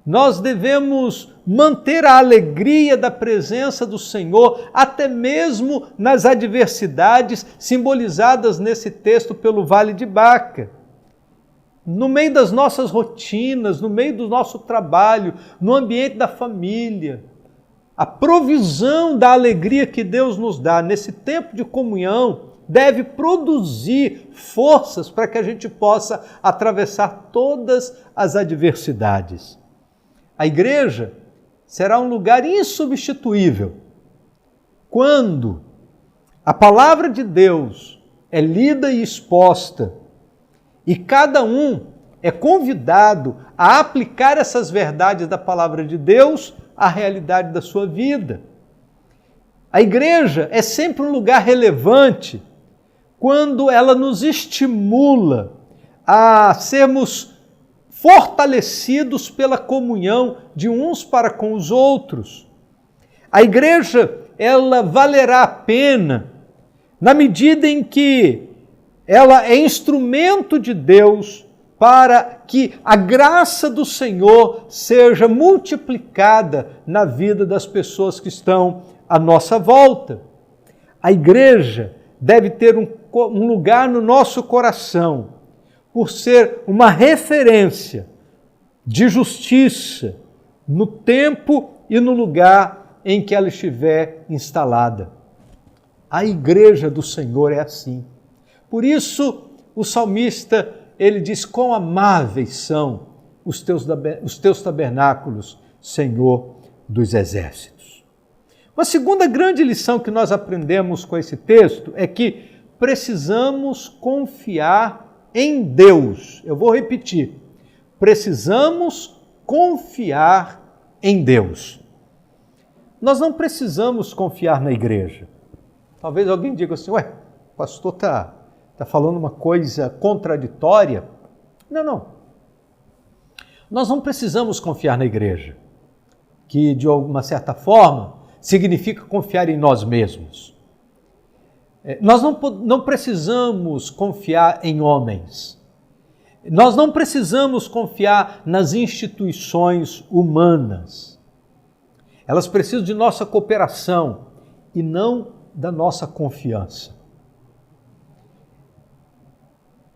nós devemos manter a alegria da presença do Senhor, até mesmo nas adversidades simbolizadas nesse texto pelo Vale de Baca. No meio das nossas rotinas, no meio do nosso trabalho, no ambiente da família, a provisão da alegria que Deus nos dá nesse tempo de comunhão deve produzir forças para que a gente possa atravessar todas as adversidades. A igreja será um lugar insubstituível quando a palavra de Deus é lida e exposta e cada um é convidado a aplicar essas verdades da palavra de Deus à realidade da sua vida. A igreja é sempre um lugar relevante quando ela nos estimula a sermos fortalecidos pela comunhão de uns para com os outros. A igreja, ela valerá a pena na medida em que ela é instrumento de Deus para que a graça do Senhor seja multiplicada na vida das pessoas que estão à nossa volta. A igreja deve ter um lugar no nosso coração, por ser uma referência de justiça no tempo e no lugar em que ela estiver instalada. A igreja do Senhor é assim. Por isso, o salmista, ele diz, quão amáveis são os teus tabernáculos, Senhor dos exércitos. Uma segunda grande lição que nós aprendemos com esse texto é que precisamos confiar em Deus. Eu vou repetir. Precisamos confiar em Deus. Nós não precisamos confiar na igreja. Talvez alguém diga assim, ué, o pastor está falando uma coisa contraditória. Não. Nós não precisamos confiar na igreja, que de alguma certa forma significa confiar em nós mesmos. Nós não precisamos confiar em homens. Nós não precisamos confiar nas instituições humanas. Elas precisam de nossa cooperação e não da nossa confiança.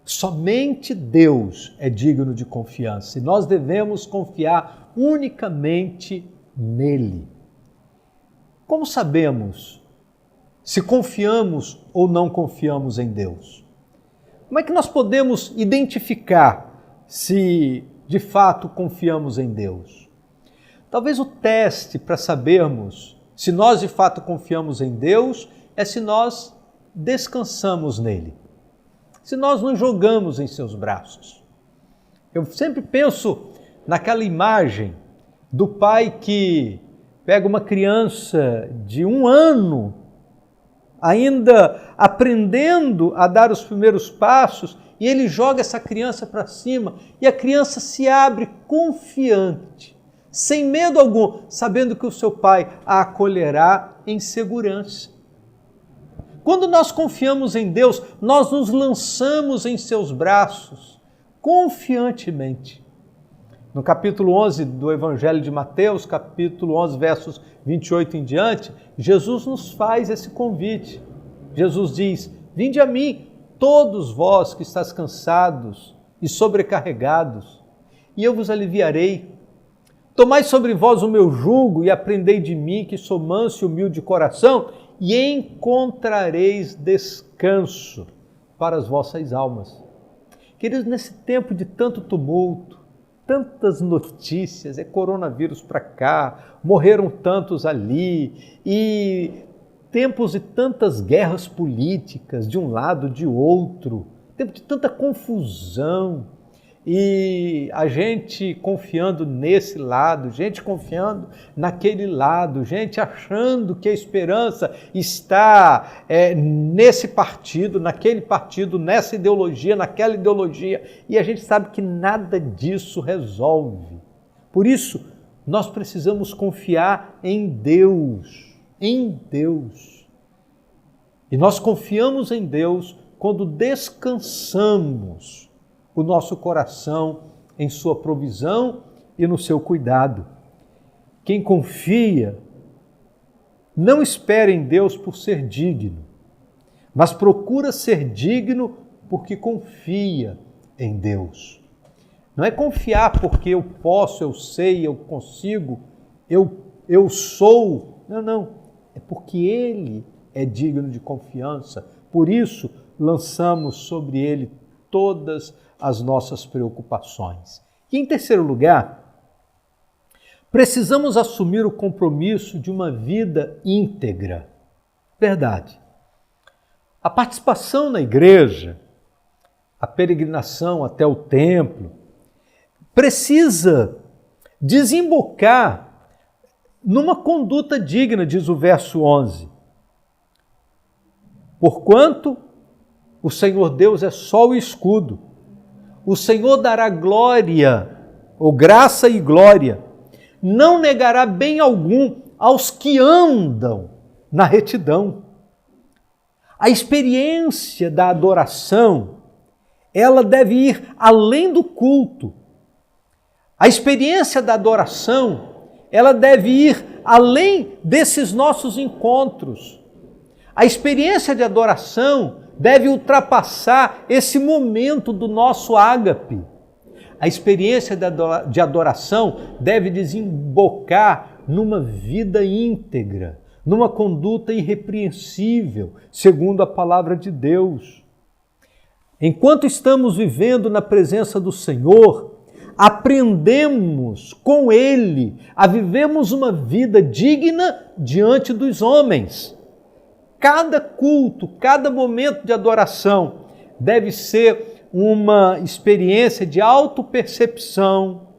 Somente Deus é digno de confiança e nós devemos confiar unicamente nele. Como sabemos se confiamos ou não confiamos em Deus? Como é que nós podemos identificar se de fato confiamos em Deus? Talvez o teste para sabermos se nós de fato confiamos em Deus é se nós descansamos nele, se nós nos jogamos em seus braços. Eu sempre penso naquela imagem do pai que pega uma criança de 1 ano, ainda aprendendo a dar os primeiros passos, e ele joga essa criança para cima e a criança se abre confiante, sem medo algum, sabendo que o seu pai a acolherá em segurança. Quando nós confiamos em Deus, nós nos lançamos em seus braços confiantemente. No capítulo 11 do Evangelho de Mateus, capítulo 11, versos 28 em diante, Jesus nos faz esse convite. Jesus diz, vinde a mim, todos vós que estáis cansados e sobrecarregados, e eu vos aliviarei. Tomai sobre vós o meu jugo e aprendei de mim, que sou manso e humilde de coração, e encontrareis descanso para as vossas almas. Queridos, nesse tempo de tanto tumulto, tantas notícias, coronavírus para cá, morreram tantos ali, e tempos de tantas guerras políticas, de um lado, de outro, tempo de tanta confusão, e a gente confiando nesse lado, gente confiando naquele lado, gente achando que a esperança está nesse partido, naquele partido, nessa ideologia, naquela ideologia, e a gente sabe que nada disso resolve. Por isso, nós precisamos confiar em Deus, em Deus. E nós confiamos em Deus quando descansamos o nosso coração em sua provisão e no seu cuidado. Quem confia não espera em Deus por ser digno, mas procura ser digno porque confia em Deus. Não é confiar porque eu posso, eu sei, eu consigo, eu sou. Não. É porque Ele é digno de confiança. Por isso, lançamos sobre Ele todas as nossas preocupações. E em terceiro lugar, precisamos assumir o compromisso de uma vida íntegra. Verdade. A participação na igreja, a peregrinação até o templo, precisa desembocar numa conduta digna, diz o verso 11. Porquanto o Senhor Deus é sol e escudo. O Senhor dará glória, ou graça e glória. Não negará bem algum aos que andam na retidão. A experiência da adoração, ela deve ir além do culto. A experiência da adoração, ela deve ir além desses nossos encontros. A experiência de adoração deve ultrapassar esse momento do nosso ágape. A experiência de adoração deve desembocar numa vida íntegra, numa conduta irrepreensível, segundo a palavra de Deus. Enquanto estamos vivendo na presença do Senhor, aprendemos com Ele a vivermos uma vida digna diante dos homens. Cada culto, cada momento de adoração deve ser uma experiência de autopercepção,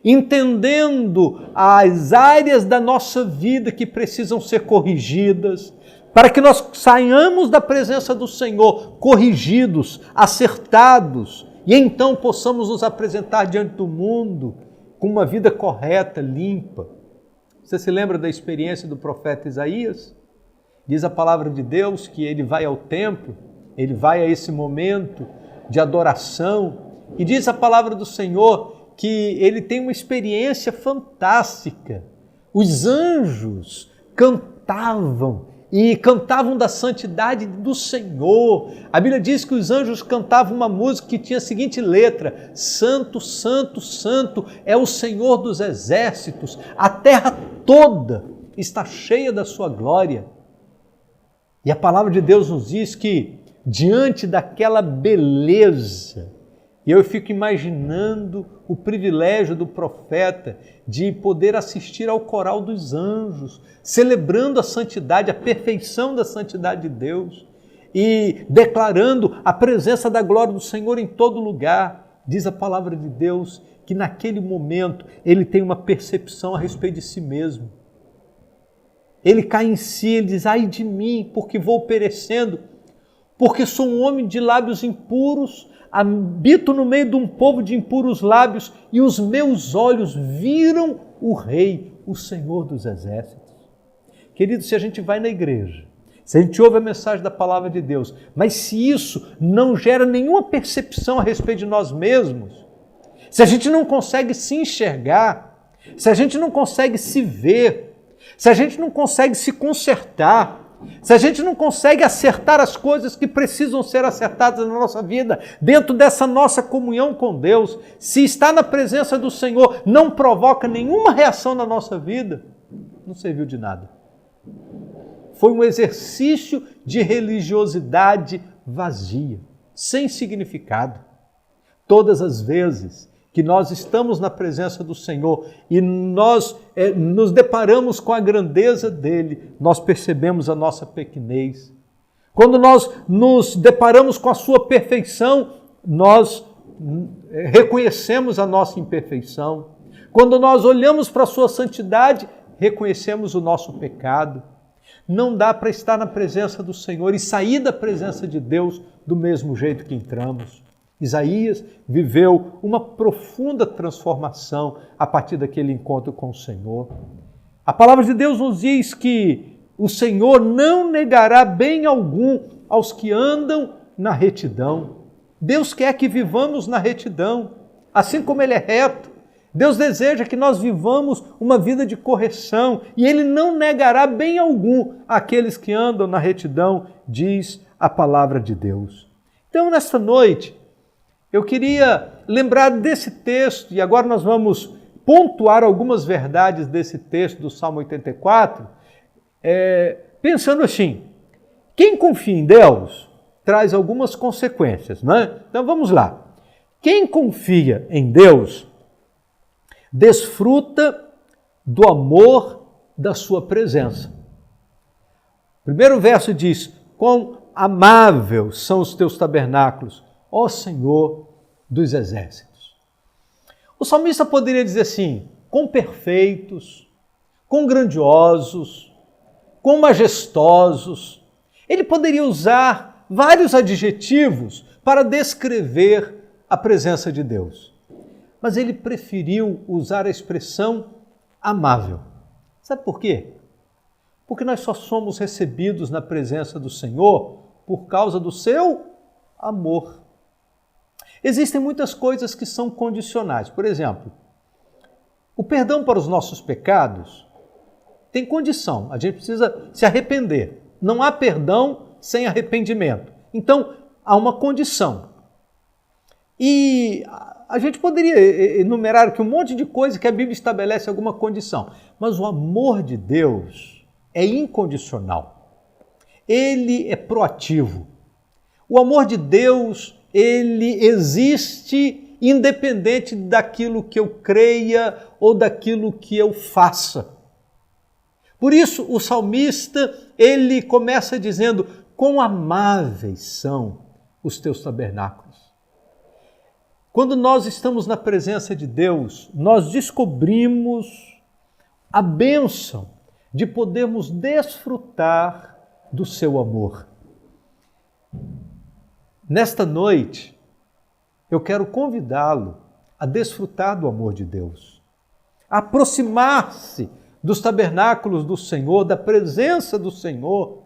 entendendo as áreas da nossa vida que precisam ser corrigidas, para que nós saiamos da presença do Senhor corrigidos, acertados, e então possamos nos apresentar diante do mundo com uma vida correta, limpa. Você se lembra da experiência do profeta Isaías? Diz a palavra de Deus que ele vai ao templo, ele vai a esse momento de adoração, e diz a palavra do Senhor que ele tem uma experiência fantástica. Os anjos cantavam da santidade do Senhor. A Bíblia diz que os anjos cantavam uma música que tinha a seguinte letra: Santo, Santo, Santo é o Senhor dos exércitos, a terra toda está cheia da sua glória. E a palavra de Deus nos diz que, diante daquela beleza, e eu fico imaginando o privilégio do profeta de poder assistir ao coral dos anjos, celebrando a santidade, a perfeição da santidade de Deus e declarando a presença da glória do Senhor em todo lugar. Diz a palavra de Deus que naquele momento ele tem uma percepção a respeito de si mesmo. Ele cai em si, ele diz: ai de mim, porque vou perecendo, porque sou um homem de lábios impuros, habito no meio de um povo de impuros lábios, e os meus olhos viram o Rei, o Senhor dos exércitos. Querido, se a gente vai na igreja, se a gente ouve a mensagem da palavra de Deus, mas se isso não gera nenhuma percepção a respeito de nós mesmos, se a gente não consegue se enxergar, se a gente não consegue se ver, se a gente não consegue se consertar, se a gente não consegue acertar as coisas que precisam ser acertadas na nossa vida, dentro dessa nossa comunhão com Deus, se estar na presença do Senhor não provoca nenhuma reação na nossa vida, não serviu de nada. Foi um exercício de religiosidade vazia, sem significado. Todas as vezes que nós estamos na presença do Senhor e nós nos deparamos com a grandeza dele, nós percebemos a nossa pequenez. Quando nós nos deparamos com a sua perfeição, nós reconhecemos a nossa imperfeição. Quando nós olhamos para a sua santidade, reconhecemos o nosso pecado. Não dá para estar na presença do Senhor e sair da presença de Deus do mesmo jeito que entramos. Isaías viveu uma profunda transformação a partir daquele encontro com o Senhor. A palavra de Deus nos diz que o Senhor não negará bem algum aos que andam na retidão. Deus quer que vivamos na retidão, assim como Ele é reto. Deus deseja que nós vivamos uma vida de correção e Ele não negará bem algum àqueles que andam na retidão, diz a palavra de Deus. Então, nesta noite, eu queria lembrar desse texto, e agora nós vamos pontuar algumas verdades desse texto do Salmo 84, pensando assim: quem confia em Deus traz algumas consequências, não é? Então vamos lá. Quem confia em Deus desfruta do amor da sua presença. O primeiro verso diz: quão amáveis são os teus tabernáculos, ó Senhor dos exércitos. O salmista poderia dizer assim: quão perfeitos, quão grandiosos, quão majestosos. Ele poderia usar vários adjetivos para descrever a presença de Deus. Mas ele preferiu usar a expressão amável. Sabe por quê? Porque nós só somos recebidos na presença do Senhor por causa do seu amor. Existem muitas coisas que são condicionais. Por exemplo, o perdão para os nossos pecados tem condição. A gente precisa se arrepender. Não há perdão sem arrependimento. Então, há uma condição. E A gente poderia enumerar aqui um monte de coisa que a Bíblia estabelece alguma condição, mas o amor de Deus é incondicional. Ele é proativo. O amor de Deus, ele existe independente daquilo que eu creia ou daquilo que eu faça. Por isso, o salmista, ele começa dizendo: quão amáveis são os teus tabernáculos. Quando nós estamos na presença de Deus, nós descobrimos a bênção de podermos desfrutar do seu amor. Nesta noite, eu quero convidá-lo a desfrutar do amor de Deus, a aproximar-se dos tabernáculos do Senhor, da presença do Senhor,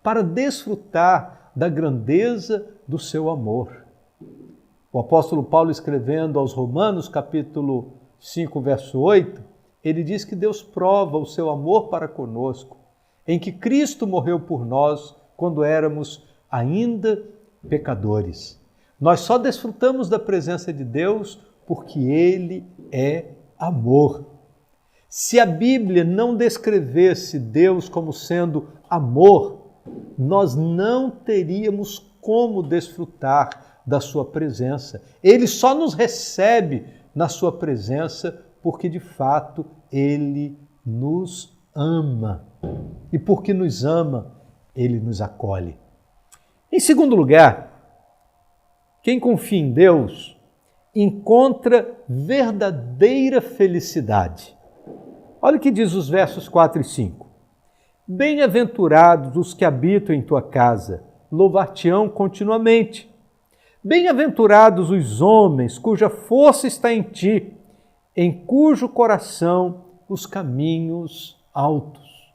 para desfrutar da grandeza do seu amor. O apóstolo Paulo, escrevendo aos Romanos, capítulo 5, verso 8, ele diz que Deus prova o seu amor para conosco, em que Cristo morreu por nós quando éramos ainda pecadores. Nós só desfrutamos da presença de Deus porque Ele é amor. Se a Bíblia não descrevesse Deus como sendo amor, nós não teríamos como desfrutar da sua presença. Ele só nos recebe na sua presença porque, de fato, Ele nos ama. E porque nos ama, Ele nos acolhe. Em segundo lugar, quem confia em Deus encontra verdadeira felicidade. Olha o que diz os versos 4 e 5. Bem-aventurados os que habitam em tua casa, louvar-te-ão continuamente. Bem-aventurados os homens cuja força está em ti, em cujo coração os caminhos altos.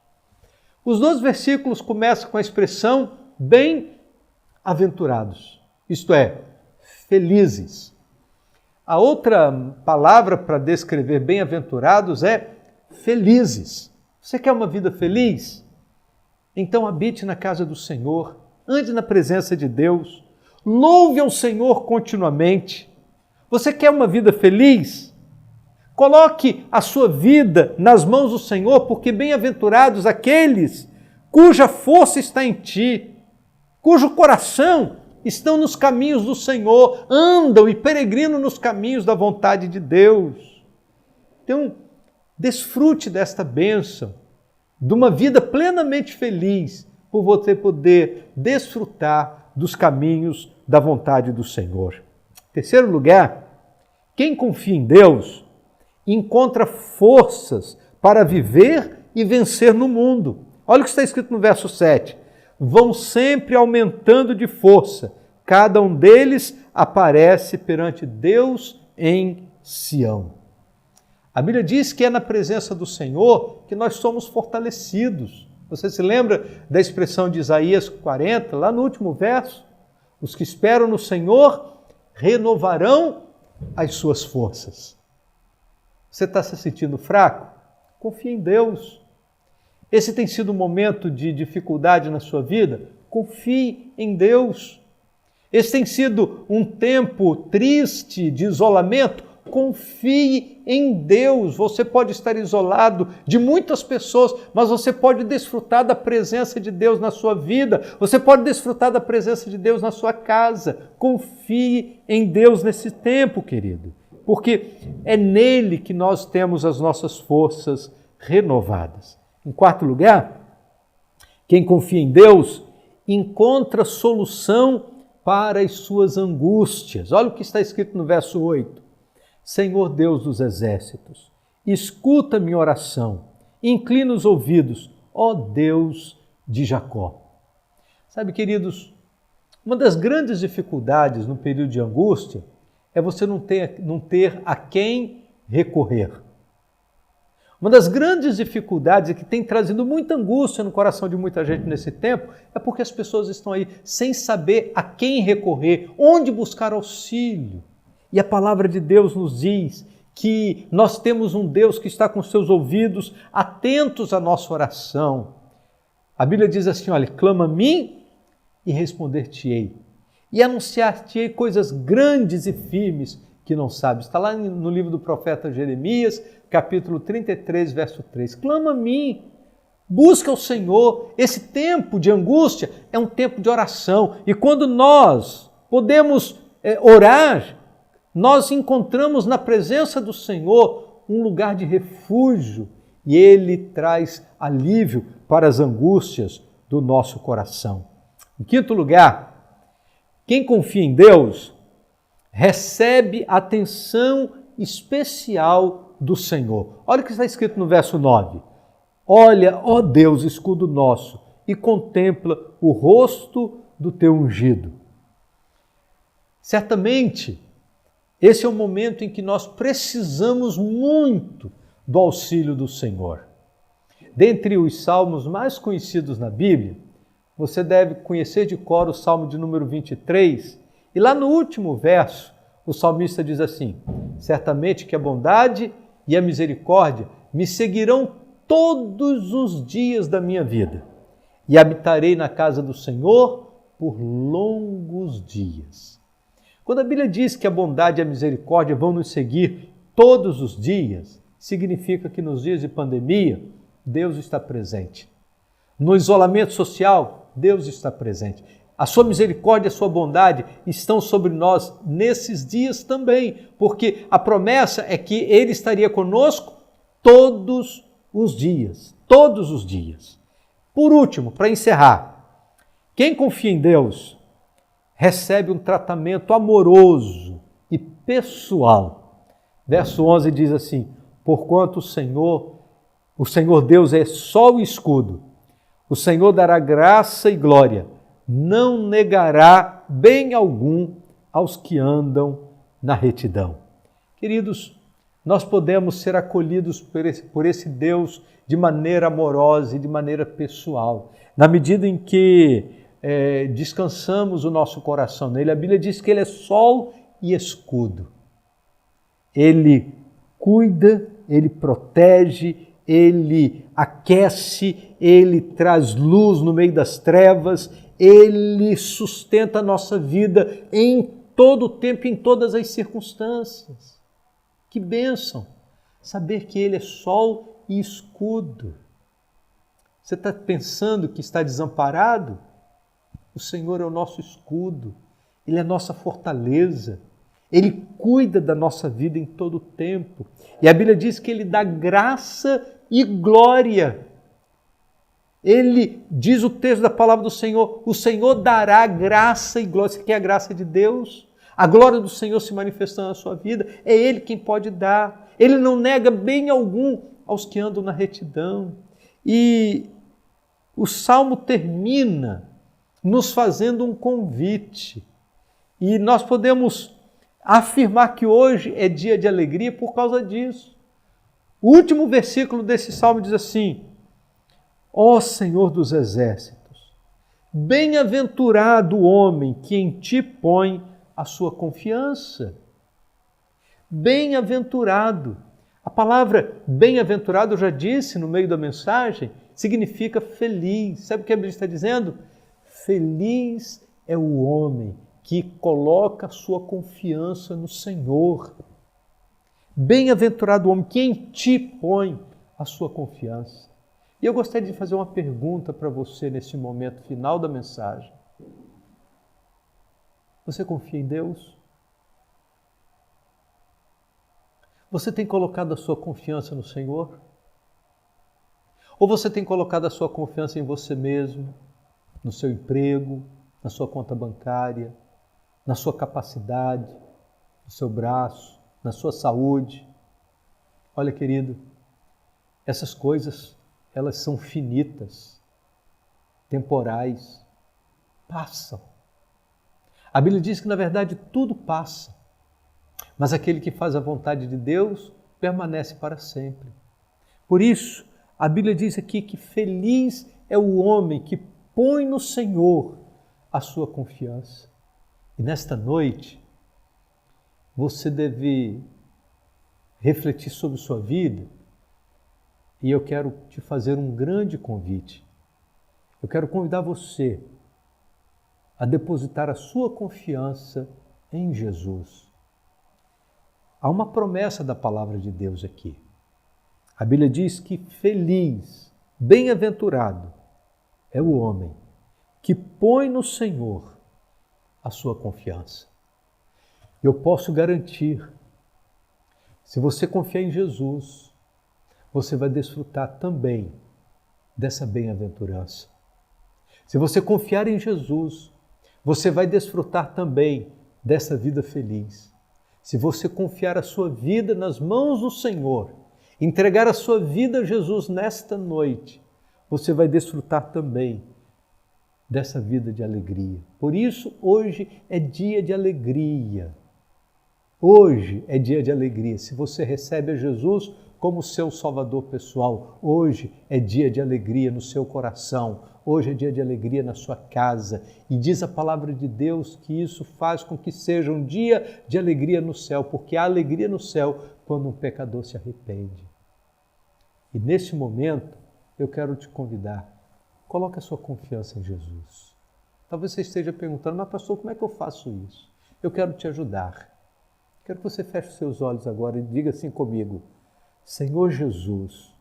Os 2 versículos começam com a expressão bem-aventurados, isto é, felizes. A outra palavra para descrever bem-aventurados é felizes. Você quer uma vida feliz? Então habite na casa do Senhor, ande na presença de Deus, louve ao Senhor continuamente. Você quer uma vida feliz? Coloque a sua vida nas mãos do Senhor, porque bem-aventurados aqueles cuja força está em ti, cujo coração estão nos caminhos do Senhor, andam e peregrinam nos caminhos da vontade de Deus. Então, desfrute desta bênção, de uma vida plenamente feliz, por você poder desfrutar dos caminhos da vontade do Senhor. Em terceiro lugar, quem confia em Deus encontra forças para viver e vencer no mundo. Olha o que está escrito no verso 7. Vão sempre aumentando de força, cada um deles aparece perante Deus em Sião. A Bíblia diz que é na presença do Senhor que nós somos fortalecidos. Você se lembra da expressão de Isaías 40, lá no último verso? Os que esperam no Senhor renovarão as suas forças. Você está se sentindo fraco? Confie em Deus. Esse tem sido um momento de dificuldade na sua vida? Confie em Deus. Esse tem sido um tempo triste, de isolamento? Confie em Deus. Você pode estar isolado de muitas pessoas, mas você pode desfrutar da presença de Deus na sua vida. Você pode desfrutar da presença de Deus na sua casa. Confie em Deus nesse tempo, querido, porque é nele que nós temos as nossas forças renovadas. Em quarto lugar, quem confia em Deus encontra solução para as suas angústias. Olha o que está escrito no verso 8. Senhor Deus dos exércitos, escuta minha oração, inclina os ouvidos, ó Deus de Jacó. Sabe, queridos, uma das grandes dificuldades no período de angústia é você não ter a quem recorrer. Uma das grandes dificuldades que tem trazido muita angústia no coração de muita gente nesse tempo é porque as pessoas estão aí sem saber a quem recorrer, onde buscar auxílio. E a palavra de Deus nos diz que nós temos um Deus que está com seus ouvidos atentos à nossa oração. A Bíblia diz assim, olha, clama a mim e responder-te-ei. E anunciar-te-ei coisas grandes e firmes que não sabe. Está lá no livro do profeta Jeremias, capítulo 33, verso 3. Clama a mim, busca o Senhor. Esse tempo de angústia é um tempo de oração. E quando nós podemos orar, nós encontramos na presença do Senhor um lugar de refúgio e Ele traz alívio para as angústias do nosso coração. Em quinto lugar, quem confia em Deus recebe atenção especial do Senhor. Olha o que está escrito no verso 9. Olha, ó Deus, escudo nosso, e contempla o rosto do teu ungido. Certamente, esse é o momento em que nós precisamos muito do auxílio do Senhor. Dentre os salmos mais conhecidos na Bíblia, você deve conhecer de cor o Salmo de número 23, e lá no último verso, o salmista diz assim: certamente que a bondade e a misericórdia me seguirão todos os dias da minha vida, e habitarei na casa do Senhor por longos dias. Quando a Bíblia diz que a bondade e a misericórdia vão nos seguir todos os dias, significa que nos dias de pandemia, Deus está presente. No isolamento social, Deus está presente. A sua misericórdia e a sua bondade estão sobre nós nesses dias também, porque a promessa é que Ele estaria conosco todos os dias. Todos os dias. Por último, para encerrar, quem confia em Deus recebe um tratamento amoroso e pessoal. Verso 11 diz assim: porquanto o Senhor Deus é sol e escudo, o Senhor dará graça e glória, não negará bem algum aos que andam na retidão. Queridos, nós podemos ser acolhidos por esse Deus de maneira amorosa e de maneira pessoal, na medida em que descansamos o nosso coração nele. A Bíblia diz que ele é sol e escudo. Ele cuida, ele protege, ele aquece, ele traz luz no meio das trevas, ele sustenta a nossa vida em todo o tempo, em todas as circunstâncias. Que bênção saber que ele é sol e escudo. Você está pensando que está desamparado? O Senhor é o nosso escudo, Ele é a nossa fortaleza, Ele cuida da nossa vida em todo o tempo. E a Bíblia diz que Ele dá graça e glória. Ele diz o texto da palavra do Senhor: o Senhor dará graça e glória. Você quer a graça de Deus? A glória do Senhor se manifestando na sua vida, é Ele quem pode dar. Ele não nega bem algum aos que andam na retidão. E o Salmo termina nos fazendo um convite. E nós podemos afirmar que hoje é dia de alegria por causa disso. O último versículo desse Salmo diz assim: ó Senhor dos exércitos, bem-aventurado o homem que em ti põe a sua confiança. Bem-aventurado. A palavra bem-aventurado, eu já disse no meio da mensagem, significa feliz. Sabe o que a Bíblia está dizendo? Feliz é o homem que coloca a sua confiança no Senhor. Bem-aventurado o homem que em ti põe a sua confiança. E eu gostaria de fazer uma pergunta para você nesse momento final da mensagem. Você confia em Deus? Você tem colocado a sua confiança no Senhor? Ou você tem colocado a sua confiança em você mesmo, no seu emprego, na sua conta bancária, na sua capacidade, no seu braço, na sua saúde? Olha, querido, essas coisas, elas são finitas, temporais, passam. A Bíblia diz que, na verdade, tudo passa, mas aquele que faz a vontade de Deus permanece para sempre. Por isso, a Bíblia diz aqui que feliz é o homem que põe no Senhor a sua confiança. E nesta noite, você deve refletir sobre sua vida, e eu quero te fazer um grande convite. Eu quero convidar você a depositar a sua confiança em Jesus. Há uma promessa da palavra de Deus aqui. A Bíblia diz que feliz, bem-aventurado é o homem que põe no Senhor a sua confiança. Eu posso garantir, se você confiar em Jesus, você vai desfrutar também dessa bem-aventurança. Se você confiar em Jesus, você vai desfrutar também dessa vida feliz. Se você confiar a sua vida nas mãos do Senhor, entregar a sua vida a Jesus nesta noite, você vai desfrutar também dessa vida de alegria. Por isso, hoje é dia de alegria. Hoje é dia de alegria. Se você recebe a Jesus como seu Salvador pessoal, hoje é dia de alegria no seu coração. Hoje é dia de alegria na sua casa. E diz a palavra de Deus que isso faz com que seja um dia de alegria no céu, porque há alegria no céu quando um pecador se arrepende. E nesse momento, eu quero te convidar, coloque a sua confiança em Jesus. Talvez você esteja perguntando, mas pastor, como é que eu faço isso? Eu quero te ajudar. Quero que você feche os seus olhos agora e diga assim comigo: Senhor Jesus,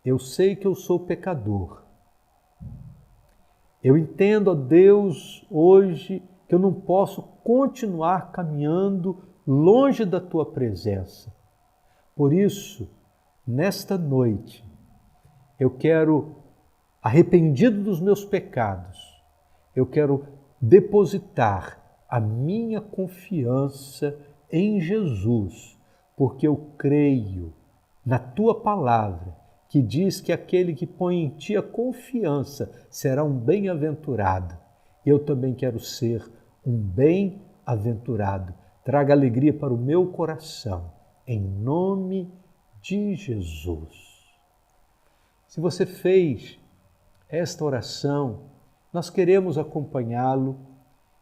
eu sei que eu sou pecador. Eu entendo, ó Deus, hoje que eu não posso continuar caminhando longe da Tua presença. Por isso, nesta noite, eu quero, arrependido dos meus pecados, eu quero depositar a minha confiança em Jesus, porque eu creio na Tua palavra, que diz que aquele que põe em Ti a confiança será um bem-aventurado. Eu também quero ser um bem-aventurado. Traga alegria para o meu coração, em nome de Jesus. Se você fez esta oração, nós queremos acompanhá-lo.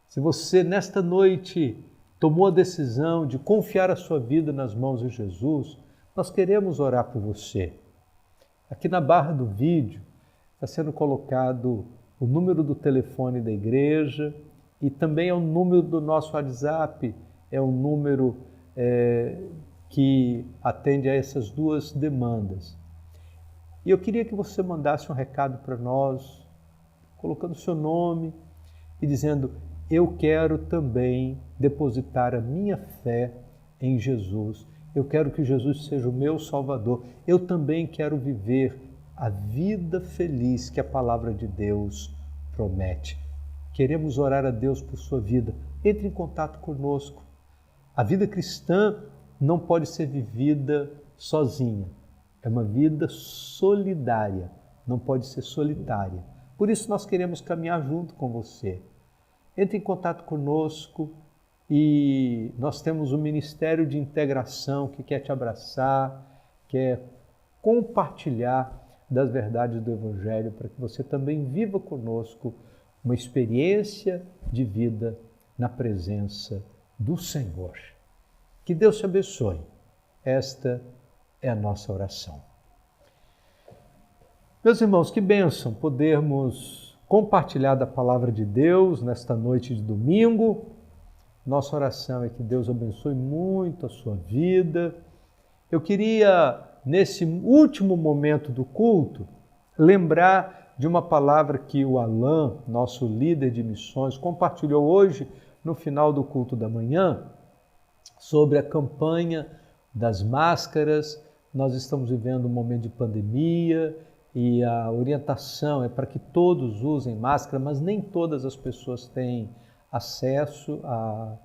Se você nesta noite tomou a decisão de confiar a sua vida nas mãos de Jesus, nós queremos orar por você. Aqui na barra do vídeo está sendo colocado o número do telefone da igreja e também é o número do nosso WhatsApp, é um número que atende a essas duas demandas. E eu queria que você mandasse um recado para nós, colocando o seu nome e dizendo: eu quero também depositar a minha fé em Jesus. Eu quero que Jesus seja o meu Salvador. Eu também quero viver a vida feliz que a palavra de Deus promete. Queremos orar a Deus por sua vida. Entre em contato conosco. A vida cristã não pode ser vivida sozinha. É uma vida solidária, não pode ser solitária. Por isso nós queremos caminhar junto com você. Entre em contato conosco e nós temos um ministério de integração que quer te abraçar, quer compartilhar das verdades do Evangelho para que você também viva conosco uma experiência de vida na presença do Senhor. Que Deus te abençoe. Esta é a nossa oração. Meus irmãos, que bênção podermos compartilhar da palavra de Deus nesta noite de domingo. Nossa oração é que Deus abençoe muito a sua vida. Eu queria, nesse último momento do culto, lembrar de uma palavra que o Alain, nosso líder de missões, compartilhou hoje no final do culto da manhã, sobre a campanha das máscaras. Nós estamos vivendo um momento de pandemia e a orientação é para que todos usem máscara, mas nem todas as pessoas têm acesso a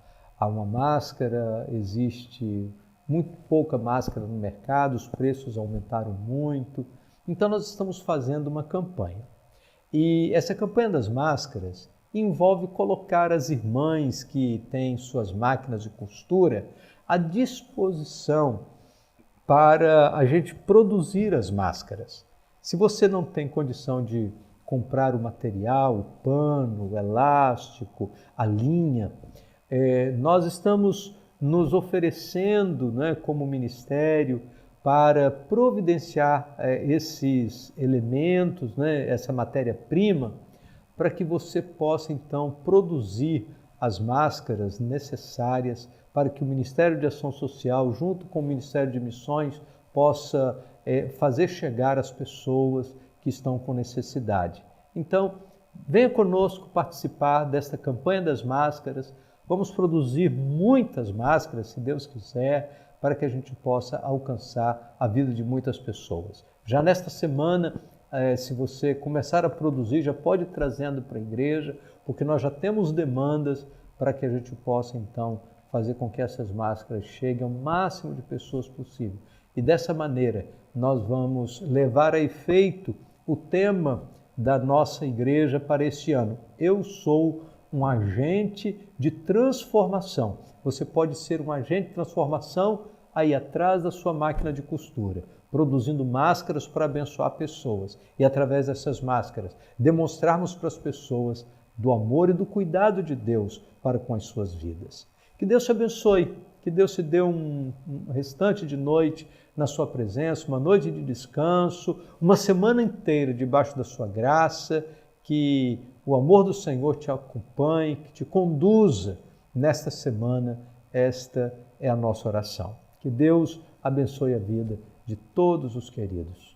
uma máscara. Existe muito pouca máscara no mercado, os preços aumentaram muito. Então nós estamos fazendo uma campanha. E essa campanha das máscaras envolve colocar as irmãs que têm suas máquinas de costura à disposição para a gente produzir as máscaras. Se você não tem condição de comprar o material, o pano, o elástico, a linha, nós estamos nos oferecendo, né, como ministério para providenciar esses elementos, né, essa matéria-prima, para que você possa então produzir as máscaras necessárias para que o Ministério de Ação Social, junto com o Ministério de Missões, possa fazer chegar às pessoas que estão com necessidade. Então, venha conosco participar desta campanha das máscaras. Vamos produzir muitas máscaras, se Deus quiser, para que a gente possa alcançar a vida de muitas pessoas. Já nesta semana, se você começar a produzir, já pode ir trazendo para a igreja, porque nós já temos demandas para que a gente possa, então, fazer com que essas máscaras cheguem ao máximo de pessoas possível. E dessa maneira, nós vamos levar a efeito o tema da nossa igreja para este ano. Eu sou um agente de transformação. Você pode ser um agente de transformação aí atrás da sua máquina de costura, produzindo máscaras para abençoar pessoas. E através dessas máscaras, demonstrarmos para as pessoas do amor e do cuidado de Deus para com as suas vidas. Que Deus te abençoe, que Deus te dê um restante de noite na sua presença, uma noite de descanso, uma semana inteira debaixo da sua graça, que o amor do Senhor te acompanhe, que te conduza nesta semana. Esta é a nossa oração. Que Deus abençoe a vida de todos os queridos.